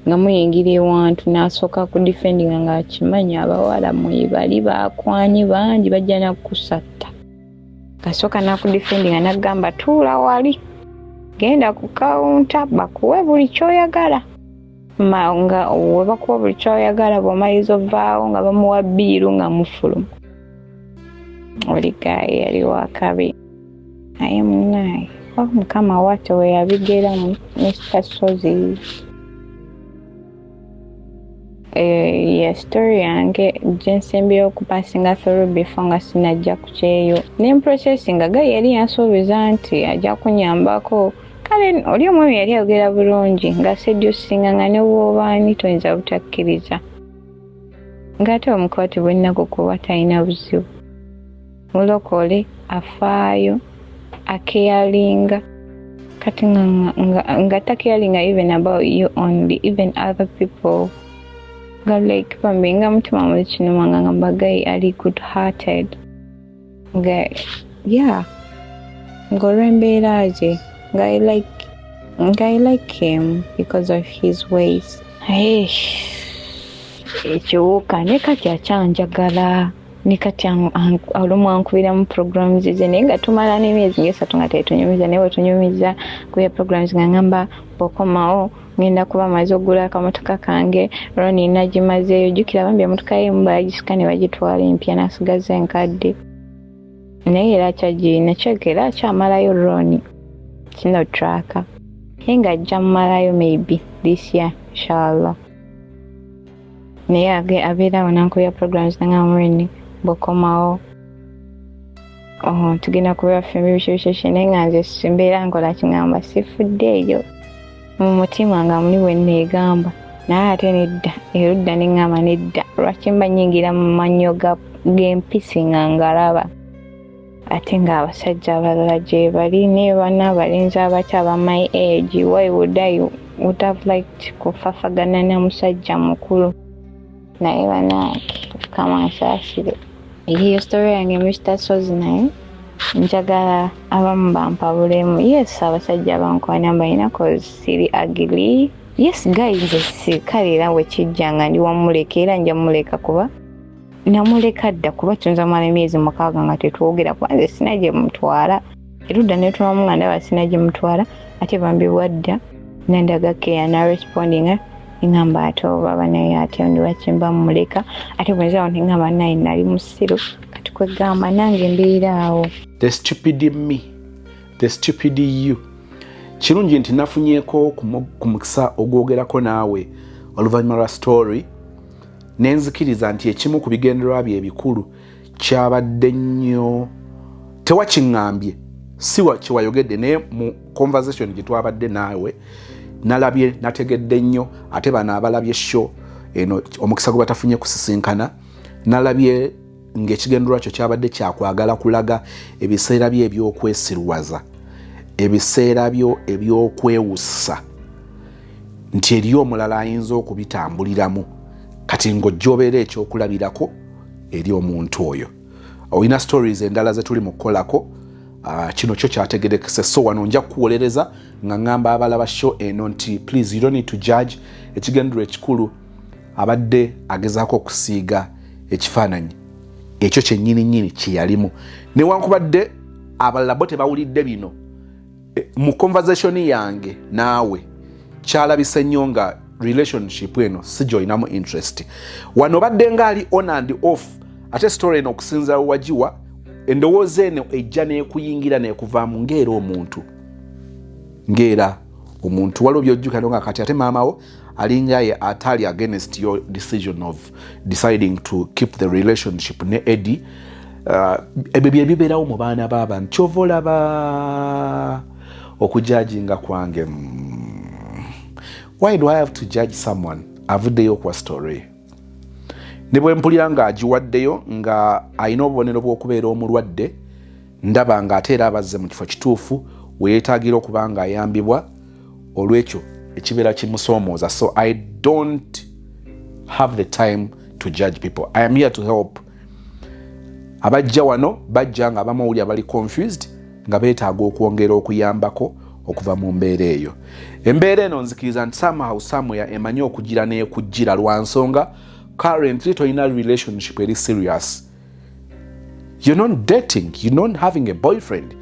nga muyingira ewantu n'asooka ku defendinga ng'akimanyi abawala mwebali bakwanye bangi bajja nakusatta kasooka nakudefendinga nagamba tuula wali genda ku kawunta bakuwe buli kyoyagala nga webakuwa buli kyoyagala bw'omaliriza ovaawo nga bamuwa bbiiru nga mufulumu oli Gayi yali wakabi naye munaye Mukama wate we yabigeramu Mr. Sozi. Story yange jensembi okupasinga through before nga sinajja ku kyeyo n'emprocessinga Gayi yali yansuubiza nti ajja kunyambako kale oli omwami yali ayogera bulungi nga seducinga nga ne bw'obaani toyinza butakkiriza ng'ate omukwati bwennaku kuba talina buzibu mulokole afaayo akeyalinga kati nga takeyalinga even about you only even other people nga like bambinga mutima mu kinuma ngamba Gayi ali good hearted nga yeah ngolwembeera ze I like him because of his ways. Ekiwuka ne kati akyanjagala ne kati olumu ankubira mu programs ze naye nga tumala n'emyezi ngesatu nga tetunyumiza naye wetunyumiza kuya programs nga ngamba bokomawo ngenda kuba maze ogula akamotoka kange Roni nagimazeeyo jjukira bambi emotoka y'emu bagisika ne bagitwala empya nasigaza enkadde naye era kyagirina kyekera akyamalayo Roni kino tracker hinga ajja mumalayo maybe this year inshallah naye abeerawo nankubira programs nga Maureen bokomawo tugenda kubeera femi bishobisheshe naye nga nze simbeera nkola kingamba sifuddeeyo mu mutima nga muli bwe nneegamba naye ate nedda erudda neŋŋamba nedda lwaki mba nyingira mu mannyo g'empisi nga ngalaba ate ng'abasajja abalala gye bali ne bana abalenzi abato aba my age why would I would have liked kufafagana na musajja mukulu naye banaaki kama nsaasire eyo story yange Mr. Sozi naye njagala abamu bampabulemu yes abasajja bankwana balina cause siri ugly yes guys kale era wekijja nga ndi wamuleka era nja muleka kuba namuleka dda kuba tunza mala emyezi mukaaga nga tetwogera kwanze sinajje mutwala erudda netulamu nga ndaba sinajje mutwala ate bambibwa dda nandaga keya na respondinga ngamba ate baba naye ate ndi wakimba muleka ate bwenzawo nengamba naye nali musiru kati kwegamba nange mbeera awo the stupid me the stupid you kirungi nti nafunyeeko ku mukisa ogwogerako naawe oluvannyuma lwa story nenzikiriza nti ekimu ku bigendererwa bye ebikulu kyabadde nnyo tewakiŋŋambye si kiwayogedde naye mu conversation gye twabadde naawe nalabye nategedde nnyo ate bano abalabye show eno omukisa gwe batafunye kusisinkana nalabye ng'ekigendererwa kyo kyabadde kyakwagala kulaga ebiseera bye eby'okwesirwaza, ebiseera byo eby'okwewussa, nti eri omulala ayinza okubitambuliramu kati ng'ojja obeera ekyokulabirako eri omuntu oyo. Olina stories endala ze tuli mu kukolako, kino kyo kyategerekese. So wano nja kuwolereza nga ngamba abalaba show eno nti please you don't need to judge. Ekigendererwa ekikulu abadde agezaako okusiiga ekifaananyi ekyo kyennyini kye yalimu. Newankubadde abalala bo tebawulidde bino, mu conversation yange naawe kyalabise nnyo nga relationship eno si gy'olinamu interest. Wano badde ngaali on and off, ate story eno okusinza wagiwa, endowooza eno ejja n'ekuyingira n'ekuvaamu ng'era omuntu waliwo by'ojjukira nga kati ate maamawo alinga ye atali against your decision of deciding to keep the relationship ne Eddy. Ebyo bye bibeerawo mu baana b'abantu. Kyova olaba okujajinga kwange. Why do I have to judge someone? Avuddeyo kwa story. Ne bwe mpulira ng'agiwaddeyo nga alina obubonero bw'okubeera omulwadde, ndaba ng'ate era abazze mu kifo kituufu we yeetaagira okuba ng'ayambibwa, olw'ekyo ekibeera kimusoomooza. So I don't have the time to judge people. I am here to help. Abajja wano bajja nga bamawulira bali confused, nga beetaaga okwongera okuyambako okuva mu mbeera eyo. Embeera eno nzikiriza nti somewhere emanyi okugira n'ekujjira lwa nsonga currently toyina relationship eri serious. You're not dating, you're not having a boyfriend.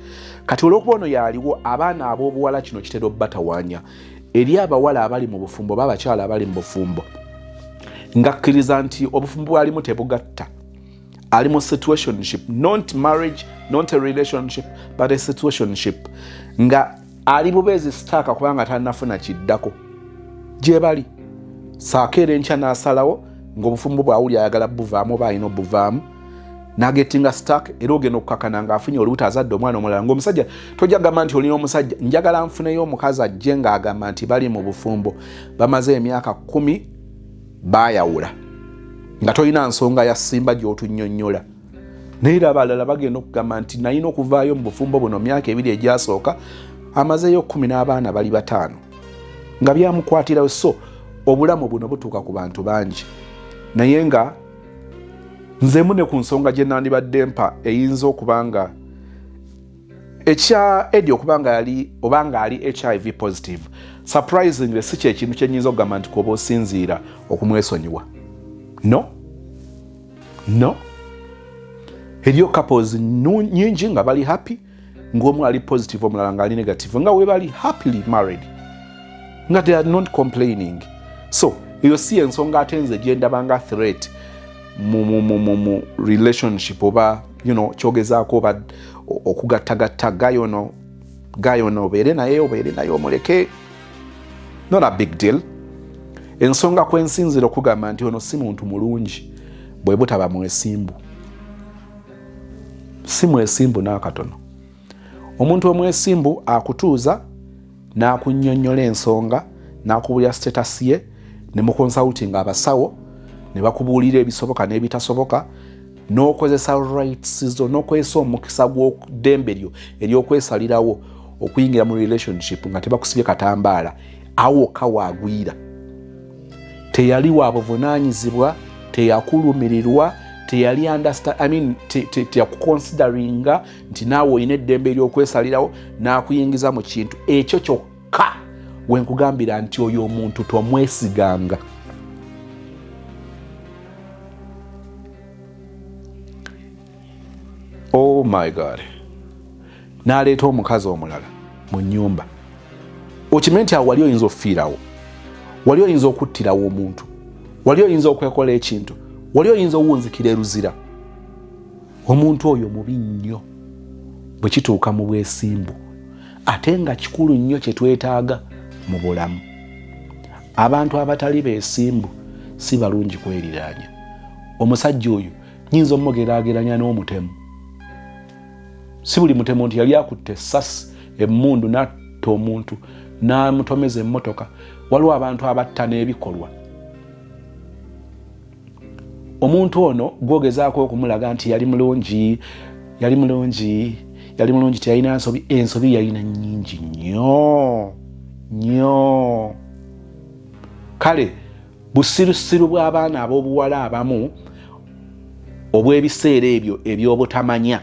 Kati olw'okuba ono yaliwo, abaana ab'obuwala kino kitera obbatawaanya eri abawala abali mu bufumbo b'abakyala abali mu bufumbo. Ngakkiriza nti obufumbo bwalimu tebugatta. Ali mu situationship, not marriage, not a relationship, but a situationship. Nga ali bubeezi sitaaka kubanga tannafuna kiddako gye bali. Saakeera enkya n'asalawo ng'obufumbo bwawuli ayagala buvaamu oba alina obuvaamu, n'agetinga sitaaka era ogenda okukakana ng'afunye olubuto azadde omwana omulala. Ng'omusajja tojja gamba nti olina omusajja, njagala nfuneyo omukazi ajje ng'agamba nti bali mu bufumbo bamaze emyaka 10 baayawula, nga tolina nsonga ya ssimba gy'otunnyonnyola. Naye abalala bagenda okugamba nti nalina okuvaayo mu bufumbo buno myaka 2 egyasooka, amazeyo 10 n'abaana bali 5 nga byamukwatirawo. So obulamu buno butuuka ku bantu bangi, naye nga nzemu ne ku nsonga gye nandibadde mpa eyinza okubanga ekya Eddy okubanga yali obanga ali HIV positive, surprisingly si kye kintu kyenyinza okugamba nti kuba osinziira okumwesonyiwa. No. Eriyo couples nyingi nga bali happy, ng'omu ali positive omulala nga ali negative, nga we bali happily married, nga they are not complaining. So eyo si ensonga ate nze gye ndabanga threat mu relationship oba kyogezaako oba okugattagatta gayono obeere naye omuleke. Not a big deal. Ensonga kwensinzira okugamba nti ono si muntu mulungi bwe butaba mwesimbu. Si mwesimbu n'akatono. Omuntu omwesimbu akutuuza n'akunnyonnyola ensonga, n'akubulira status ye, ne mu consulting abasawo ne bakubuulira ebisoboka n'ebitasoboka, n'okozesa rights zo, n'okozesa omukisa gw'oddembe lyo ery'okwesalirawo okuyingira mu relationship nga tebakusibye katambaala awo kawaagwira. Teyali wa buvunaanyizibwa, teyakulumirirwa, teyali teyakuconsideringa nti naawe olina eddembe ery'okwesalirawo n'akuyingiza mu kintu ekyo kyokka wenkugambira nti oyo omuntu tomwesiganga. Oh my God. N'aleeta omukazi omulala mu nnyumba. Okimanyi nti awo wali oyinza okufiirawo, wali oyinza okuttirawo omuntu, wali oyinza okwekola ekintu, wali oyinza owunzikira eruzira. Omuntu oyo mubi nnyo bwe kituuka mu bwesimbu, ate nga kikulu nnyo kye twetaaga mu bulamu. Abantu abatali beesimbu si balungi kweriraanya. Omusajja oyo nyinza omugeraageranya n'omutemu. Si buli mutemu nti yali akutte essasi emmundu n'atta omuntu n'amutomeza emmotoka. Waliwo abantu abatta n'ebikolwa. omuntu ono gwogezaako okumulaga nti yali mulungi teyalina ensobi. Ensobi yalina nnyingi nnyo. Kale busirusiru bw'abaana ab'obuwala abamu obw'ebiseera ebyo eby'obutamanya.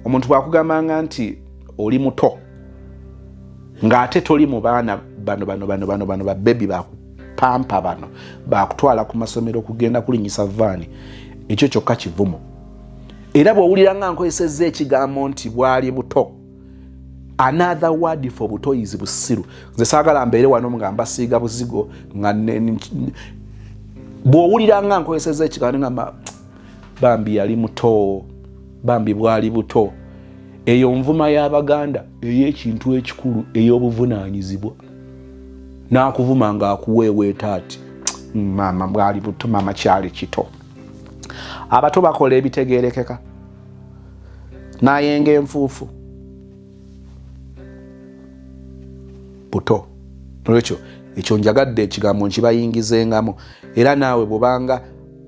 Omuntu bw'akugambanga nti oli muto ng'ate toli mu baana bano babebi bakupampa bano bakutwala ku masomero kugenda kulinyisa vaani, ekyo kyokka kivumo. Era bw'owulira nga nkozesezza ekigambo nti bwali buto, another word for buto is busiru. Nze saagala mbeere wano nga mbasiiga buzigo nga bw'owulira nga nkozesezza ekigambo nga bambi yali muto, bambi bwali buto, eyo nvuma y'Abaganda ey'ekintu ekikulu ey'obuvunaanyizibwa. N'akuvuma ng'akuweeweeta ati maama bwali buto, maama kyali kito. Abato bakola ebitegeerekeka, n'ayenga enfuufu. Buto. Nolwekyo ekyo njagadde ekigambo nkibayingizengamu. Era naawe bw'obanga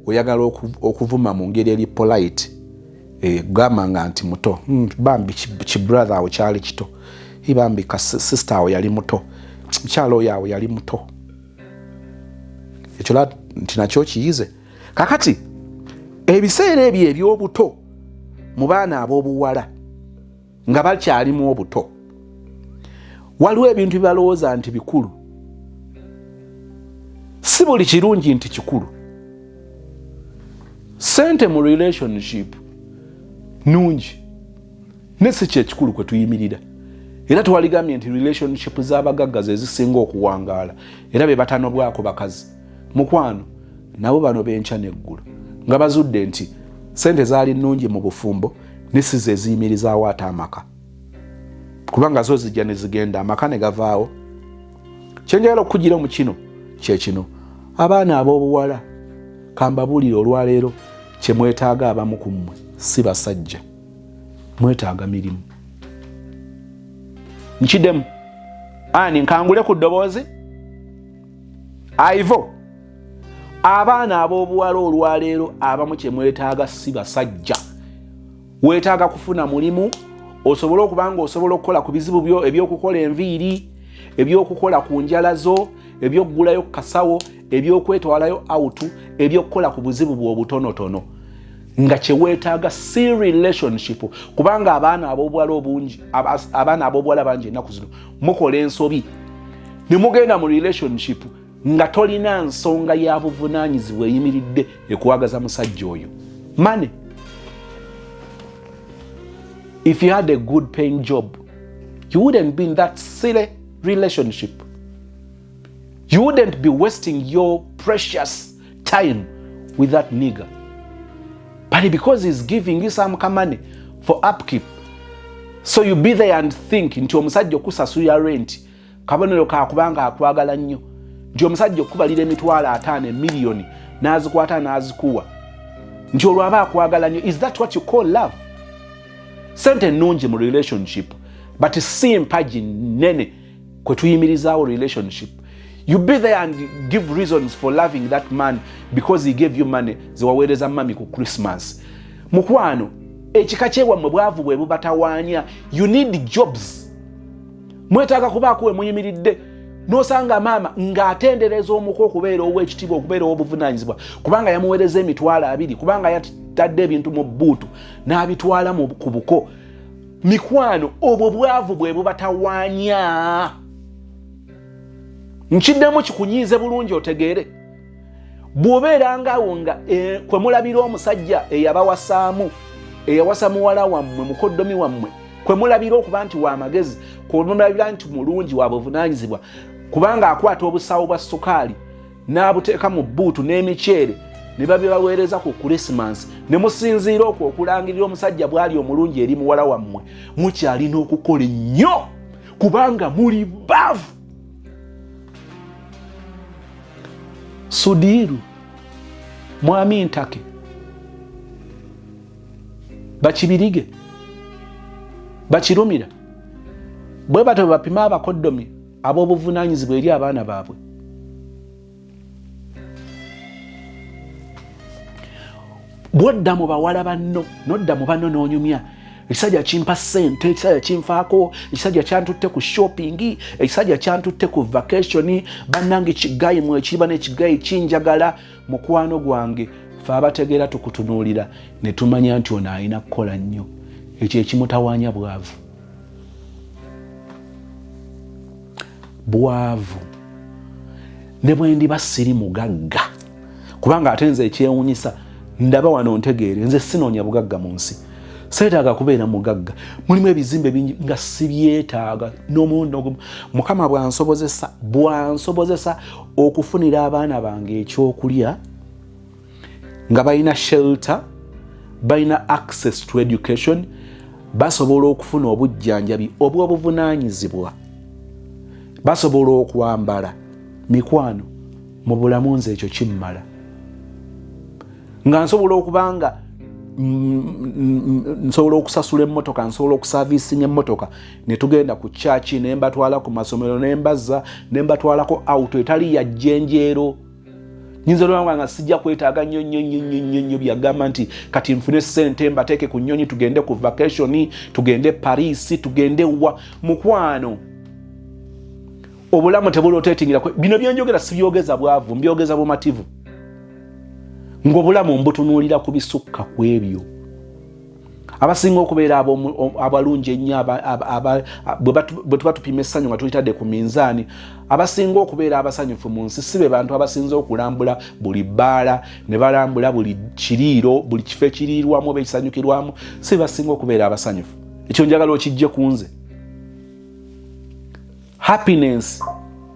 oyagala okuvuma mu ngeri eri polite, gambanga nti muto. Bambi kibrother awo kyali kito. Bambi sister awo yali muto. Mukyala oyo awo yali muto. Ekyo nti nakyo kiyize. Kakati ebiseera ebyo eby'obuto mu baana ab'obuwala nga bakyalimu obuto, waliwo ebintu bibalowooza nti bikulu. Si buli kirungi nti kikulu. Sente mu relationship nungi, ne si kyekikulu kwe tuyimirira. Era tuwaligambye nti relationship z'abagagga ze zisinga okuwangaala, era be batanobwako bakazi. Mukwano nabo bano benkya n'eggulu nga bazudde nti sente zaali nnungi mu bufumbo ne si ze ziyimirizaawo ate amaka, kubanga zo zijja ne zigenda, amaka ne gavaawo. Kyenjagala okugira mu kino kye kino, abaana ab'obuwala kambabuulire olwaleero kye mwetaaga abamu ku mmwe si basajja, mwetaaga mirimu. Nkiddemu ani nkangule ku ddoboozi aivo. Abaana ab'obuwala olwaleero abamu kye mwetaaga si basajja. Weetaaga kufuna mulimu osobole okubanga osobola okukola ku bizibu byo ebyokukola enviiri, ebyokukola ku njala zo, ebyokugulayo kasawo, ebyokwetwalayo autu, ebyokukola ku buzibu bwo obutonotono. Nga kye weetaaga si relationship, kubanga abaana ab'obuwala bangi ennaku zino mukola ensobi ne mugenda mu relationship nga tolina nsonga ya buvunaanyizibwa eyimiridde ekuwagaza musajja oyo. Money. If you had a good paying job, you wouldn't be in that silly relationship. You wouldn't be wasting your precious time with that nigger. But because he's giving you some money for upkeep, so you be there and think nti omusajja okusasula rent kabonero kakubanga akwagala nnyo, nti omusajja okubalira $5 million n'azikwata n'azikuwa, nti olwaba akwagala nnyo. Is that what you call love? Sente nnungi mu relationship, but si mpaji nene kwe tuyimirizaawo relationship. You be there and give reasons for loving that man because he gave you money ziwaweereza mami ku Christmas. Mukwano, ekika kyewammwe bwavu bwe bubatawaanya. You need jobs. Mwetaaga kubaako we muyimiridde n'osanga maama ng'atendereza omuko okubeera ow'ekitiibwa, okubeera ow'obuvunaanyizibwa, kubanga yamuweereza $20, kubanga yatadde ebintu mu bbuutu n'abitwala ku buko. Mikwano, obwo bwavu bwe bubatawaanya. Nkiddemu kikunyiize bulungi otegeere. Bw'obeera ngaawo nga kwe mulabira omusajja eyawasa muwala wammwe, mukoddomi wammwe, kwe mulabira okuba nti wa magezi, kwe mulabira nti mulungi wa buvunaanyizibwa, kubanga akwata obusawo bwa sukaali n'abuteeka mu bbuutu n'emiceere ne babibaweereza ku Christmas, ne musinziira okwo okulangirira omusajja bw'ali omulungi eri muwala wammwe, mukyalina okukola ennyo kubanga muli baavu. Sudiru, mwami ntake, bakibirige, bakirumira, bwe bato bapima abakoddomi ab'obuvunaanyizibwa eri abaana baabwe. bwodda mu bawala banno nodda mu banno n'onyumya ekisajja kimpa ssente ekisajja kinfaako ekisajja kyantutte ku shopping ekisajja kyantutte ku vacation bannange kigayi mu ekiba n'ekigayi kinjagala mukwano gwange fe abategeera tukutunuulira ne tumanya nti ono alina kukola nnyo ekyo ekimutawaanya bwavu. Bwavu ne bwe ndiba siri mugagga kubanga ate nze ekyewuunyisa ndaba wano ntegeere nze sinoonya bugagga mu nsi seetaaga kubeera mugagga mulimu ebizimbe bingi nga sibyetaaga n'omuwundo Mukama bwansobozesa okufunira abaana bange ekyokulya nga balina shelter balina access to education basobola okufuna obujjanjabi obw'obuvunaanyizibwa basobola okwambala mikwano mu bulamu nze ekyo kimmala nga nsobola okubanga nsobola okusasula emmotoka nsobola okusaviisinga emmotoka ne tugenda ku chachi ne mbatwala ku masomero ne mbazza ne mbatwalako auto etali ya jjenjeero nyinza olwanga nga sijja kwetaaga nnyo byagamba nti kati nfune ssente mbateeke ku nnyonyi tugende ku vacation tugende Paris tugende wa mukwano obulamu tebulooteetingira bino byenjogera sibyogeza bwavu mbyogeza bumativu ng'obulamu mbutunuulira ku bisukka ku ebyo abasinga okubeera abalungi ennyo bwe tuba tupima essanyu nga tuyitadde ku minzaani abasinga okubeera abasanyufu mu nsi si be bantu abasinza okulambula buli bbaala ne balambula buli kiriiro buli kifo ekiriirwamu oba ekisanyukirwamu si basinga okubeera abasanyufu. Ekyo njagala okijje ku nze. Happiness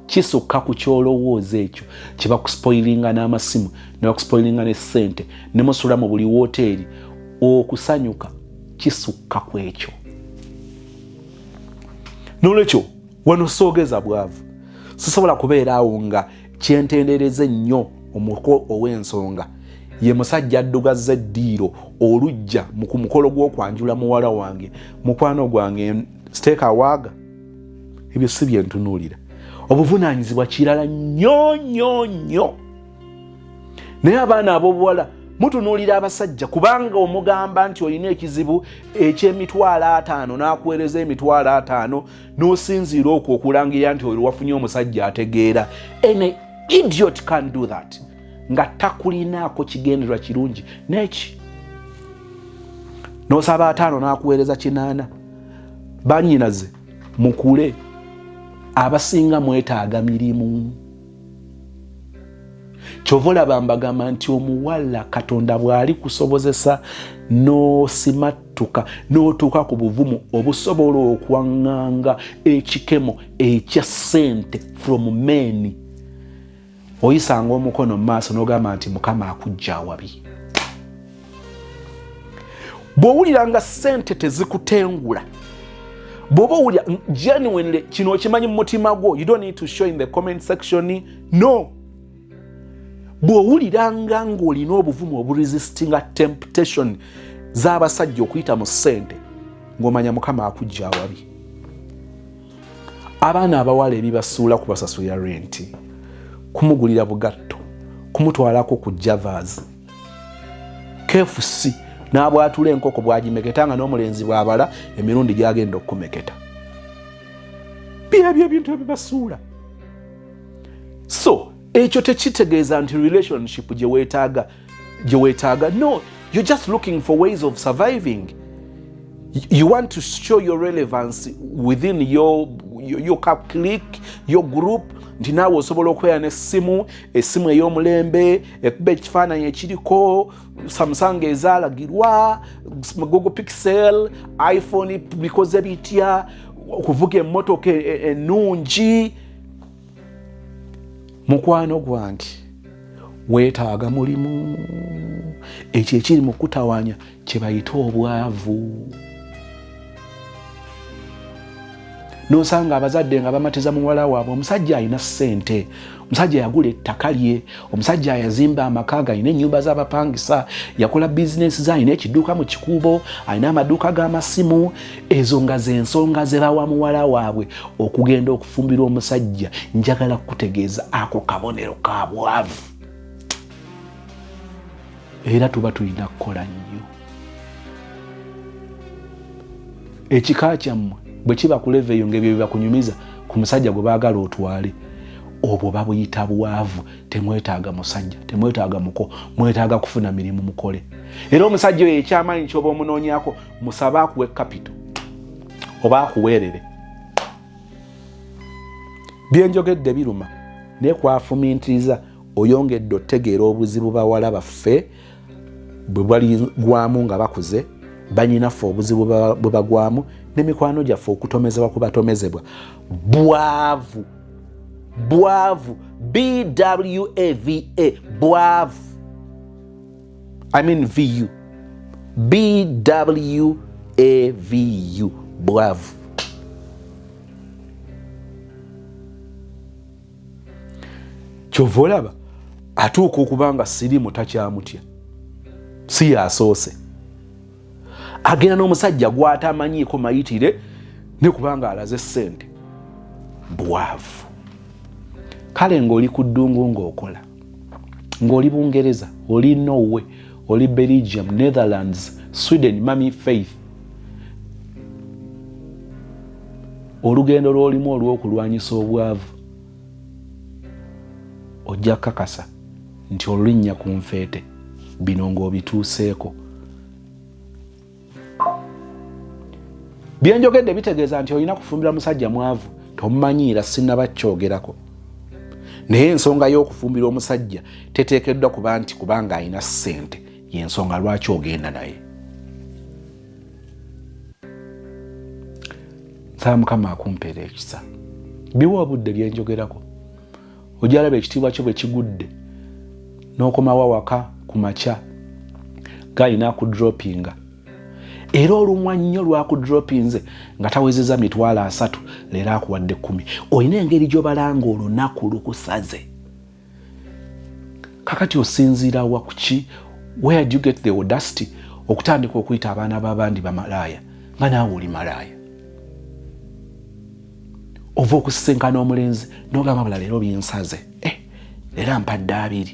kisukka ku kyolowooza ekyo kye bakuspoilinga n'amasimu ne bakuspoilinga n'essente ne musula mu buli woteeri. Okusanyuka kisukka ku ekyo. N'olwekyo wano soogeza bwavu sisobola kubeera awo nga kyentendereza ennyo omuko ow'ensonga ye musajja addugazza eddiiro olujja ku mukolo gw'okwanjula muwala wange mukwano gwange steeka waaga ebyo si byentunuulira. Obuvunaanyizibwa kirala nnyo. Naye abaana ab'obuwala mutunuulira abasajja kubanga omugamba nti olina ekizibu eky'emitwalo 5 n'akuweereza emitwalo 5 n'osinziira okwo okulangira nti oyo wafunye omusajja ategeera. An idiot can do that nga takulinaako kigendererwa kirungi neki n'osaba 5 n'akuweereza 8. Bannyinaze mukule abasinga mwetaaga mirimu. Kyovola bambagamba nti omuwala Katonda bw'ali kusobozesa n'osimattuka n'otuuka ku buvumu obusobola okwaŋŋanga ekikemo ekya ssente from men, oyisanga omukono mu maaso n'ogamba nti Mukama akujja awabi. Bw'owulira nga ssente tezikutengula, bw'oba owulira genuinely kino okimanyi mu mutima gwo, you don't need to show in the comment section, no. Bw'owuliranga ng'olina obuvumu oburesistinga temptation z'abasajja okuyita mu ssente, ng'omanya Mukama akujja awabi. Abaana abawala ebibasuula kubasasulira renti, kumugulira bugatto, kumutwalako ku Javas, KFC n'abwatula enkoko bw'agimeketa nga n'omulenzi bw'abala emirundi gy'agenda okukumeketa. Byebyo ebintu ebibasuula. So ekyo tekitegeeza nti relationship gye weetaaga. No, you're just looking for ways of surviving. You want to show your relevance within your clique, your group. Nti naawe osobola okweya n'essimu ey'omulembe ekuba ekifaananyi ekiriko Samsung ezaalagirwa, Google Pixel, iPhone bikoze bitya, okuvuga emmotoka ennungi. Mukwano gwange weetaaga mulimu. Ekyo ekiri mu kutawaanya kye bayita obwavu. N'osanga abazadde nga bamatiza muwala waabwe, omusajja alina ssente, omusajja yagula ettaka lye, omusajja yazimba amaka ge, alina ennyumba z'abapangisa, yakola bizinesi ze, alina ekidduuka mu kikuubo, alina amaduuka g'amasimu. Ezo nga z'ensonga ze bawa muwala waabwe okugenda okufumbira omusajja. Njagala kutegeeza ako kabonero ka bwavu. era tuba tulina kukola nnyo. Ekika kyammwe bwe kiba ku level eyo ng'ebyo bibakunyumiza ku musajja gwe baagala otwale, obwo babuyita bwavu. Temwetaaga musajja, temwetaaga muko, mwetaaga kufuna mirimu mukole. Era omusajja oyo ekyamaanyi ky'oba omunoonyako, musabe akuwe kapito oba akuweerere. Byenjogedde biruma naye kwafumintiriza oyongedde otegeera obuzibu bawala baffe bwe bali gwamu nga bakuze, banyinaffe obuzibu bwe bagwamu, n'emikwano gyaffe okutomezebwa kubatomezebwa. Bwavu, bwavu, BWAVA, bwavu. I mean VU, BWAVU, bwavu. Kyova olaba atuuka okubanga sirimu takyamutya, si yasoose. Agenda n'omusajja gw'atamanyiiko mayitire ne kubanga alaze ssente. Bwavu. Kale ng'oli ku ddungu ng'okola, ng'oli Bungereza, oli Norway, oli Belgium, Netherlands, Sweden, Mami Faith, olugendo lw'olimu olw'okulwanyisa obwavu, ojja kakasa nti olulinnya ku nfeete bino ng'obituuseeko. Byenjogedde bitegeeza nti olina kufumbira musajja mwavu tomumanyiira, sinnabakyogerako. Naye ensonga y'okufumbira omusajja teteekeddwa kuba nti kubanga alina ssente y'ensonga lwaki ogenda naye. Nsaba Mukama akumpeera ekisa. Biwa obudde byenjogerako. Ojalaba ekitiibwa kyo bwe kigudde n'okomawo waka ku makya gaalina akudropinga. Era olumwa nnyo lwakudropinze nga tawezeza mitwalo 3 leero akuwadde 10. Olina engeri gy'obalanga olunaku lukusaze. Kakati osinziira wa kuki? Where do you get the audacity okutandika okuyita abaana b'abandi bamalaaya nga naawe oli malaaya? Ova okusisinkana omulenzi n'ogamba bula leero binsaze, leero ampadde 2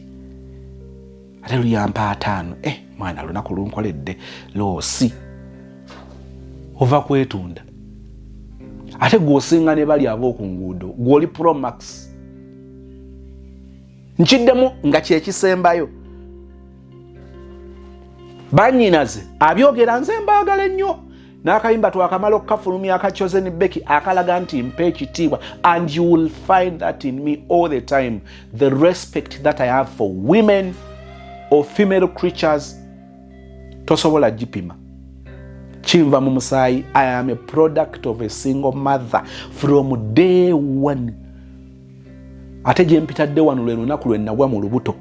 ate luyampa 5, mwana lunaku lunkoledde loosi. Ova kwetunda. Ate gw'osinga ne bali ab'oku nguudo, gw'oli Pro Max. Nkiddemu nga kyekisembayo. Bannyinaze abyogera nze mbaagala ennyo. N'akayimba twakamala okukafulumya akakyoze ne Becky akalaga nti mpa ekitiibwa, and you will find that in me all the time. The respect that I have for women or female creatures tosobola gipima. Chinva mu musaayi. I am a product of a single mother from day one. Ate gye mpitadde wano lwe lunaku lwe nagwa mu lubuto,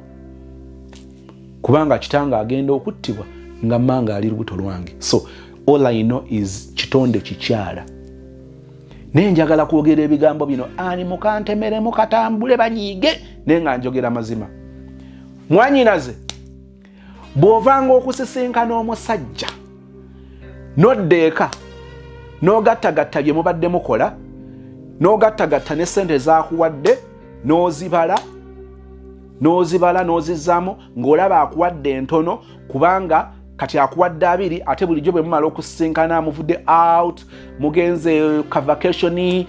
kubanga kitanga agenda okuttibwa nga manga ali lubuto lwange. So all I know is kitonde kikyala. Naye njagala kwogera ebigambo bino ani mukantemere mukatambule banyiige naye nga njogera mazima. Mwanyinaze bw'ovanga okusisinkana omusajja n'oddeeka n'ogattagatta bye mubadde mukola, n'ogattagatta ne ssente zaakuwadde n'ozibala n'ozizzaamu ng'olaba akuwadde entono kubanga kati akuwadde 2 ate bulijjo bwe mumala okusisinkana amuvudde out, mugenze ka vacation,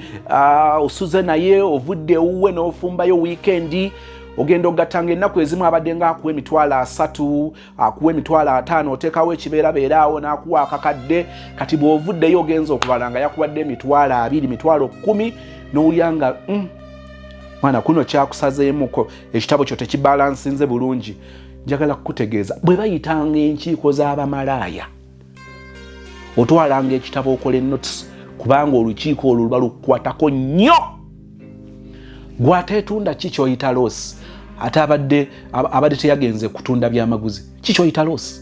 osuze naye ovudde ewuwe n'ofumbayo weekend, ogenda ogattanga ennaku ezimu abadde nga akuwa emitwalo 3, akuwa emitwalo 5, oteekawo ekibeerabeera awo n'akuwa akakadde. Kati bw'ovuddeyo ogenza okubala nga yakuwadde emitwalo 2, emitwalo 10, n'owulira nga mwana kuno kyakusazeemuko, ekitabo kyo tekibalansinze bulungi. Njagala kukutegeeza bwe bayitanga enkiiko z'abamalaaya otwalanga ekitabo okola notice, kubanga olukiiko olwo luba lukukwatako nnyo. Gwateetunda kikyoyita loss, ate abadde teyagenze kutunda byamaguzi kikyoyita loss.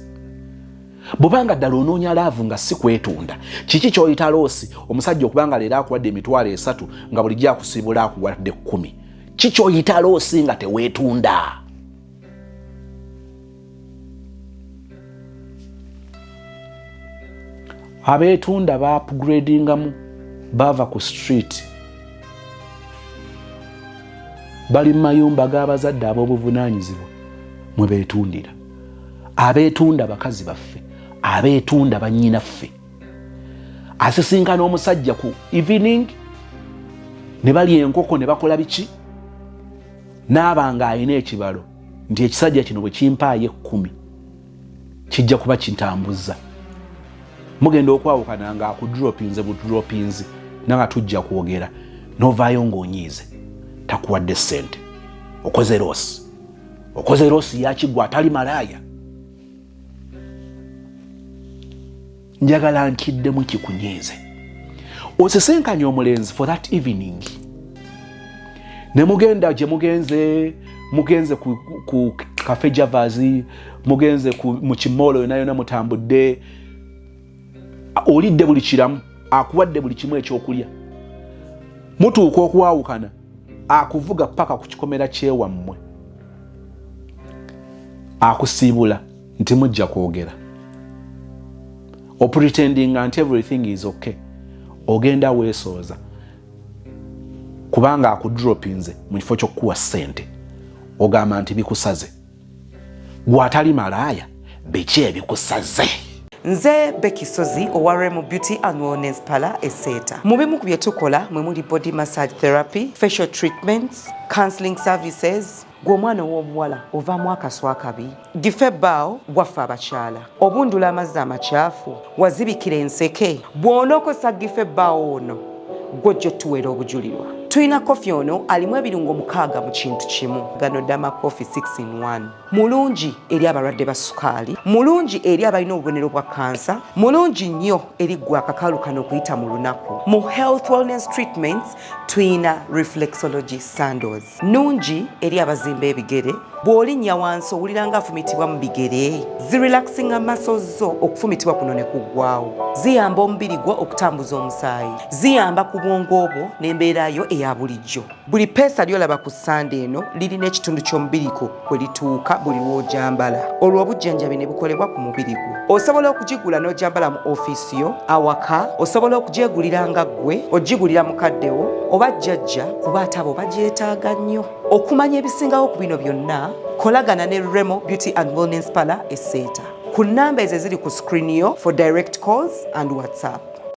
Bw'obanga ddala onoonya laavu nga si kwetunda, kiki kyoyita loss? Omusajja okubanga leero akuwadde emitwalo 3 nga bulijjo akusiibula akuwadde 10, kikyoyita loss nga teweetunda. Abeetunda ba upgradingamu bava ku street, bali mu mayumba g'abazadde ab'obuvunaanyizibwa mwe beetundira. abeetunda bakazi baffe, abeetunda bannyinaffe. Asisinkana omusajja ku evening ne balya enkoko ne bakola biki, n'abanga alina ekibalo nti ekisajja kino bwe kimpaayo 10 kijja kuba kintambuza. Mugenda okwawukana nga akudropinze budropinzi nanga tujja kwogera novaayo ng'onyiize takuwadde ssente. Okoze rosi yakigwa atali malaaya. Njagala nkiddemu kikunyiize. Osisinkanye omulenzi for that evening. Ne mugenda gye mugenze ku Cafe Javazi, mugenze mu kimolo yona mutambudde. Olidde buli kiramu, akuwadde buli kimu ekyokulya. Mutuuka okuwaawukana, akuvuga paka ku kikomera kyewammwe. Akusiibula nti mujja kwogera. Pretending nti everything is okay. Ogenda weesooza. Kubanga akudropinze mu kifo ky'okukuwa ssente. Ogamba nti bikusaze. Gwe atali malaaya, biki ebikusaze? Nze Becky Sozi owa Remo Beauty and Wellness Parlour Eseta. Mu bimu ku bye tukola mwe muli body massage therapy, facial treatments, counseling services. Gwe omwana w'omuwala ovaamu akaswa akabi, gifa ebbaawo waffe abakyala, obundula amazzi amakyafu, wazibikira enseke, bw'onookosa gifa ebbaawo ono gw'ojja otuweera obujulirwa. Tulina kofi ono alimu ebirungo 6 mu kintu kimu. Gano Dama Coffee 6 in 1. Mulungi eri abalwadde ba sukaali, mulungi eri abalina obubonero bwa kansa, mulungi nnyo eri gwe akakalu kano okuyita mu lunaku. Mu health wellness treatments tulina reflexology sandals. Nungi eri abazimba ebigere, bw'olinnya wansi owulira nga afumitibwa mu bigere. Zirelaxinga muscles zo okufumitibwa kuno ne kuggwaawo. Ziyamba omubiri gwo okutambuza omusaayi. Ziyamba ku bwongo bwo n'embeerayo eya bulijjo. Buli peesa lyolaba ku ssande eno lirina ekitundu ky'omubiri gwo kwe lituuka buli lw'ojambala. Olwo obujjanjabi ne bukolebwa ku mubiri gwo. Osobola okugigula n'ojambala mu ofiisi yo, awaka, osobola okugyegulira nga ggwe, ogigulira mukaddewo, oba jjajja kuba ate abo bagyetaaga nnyo. Okumanya ebisingawo ku bino byonna, kolagana ne Remo Beauty and Wellness Parlour Eseta. Ku nnamba ezo eziri ku screen yo for direct calls and WhatsApp.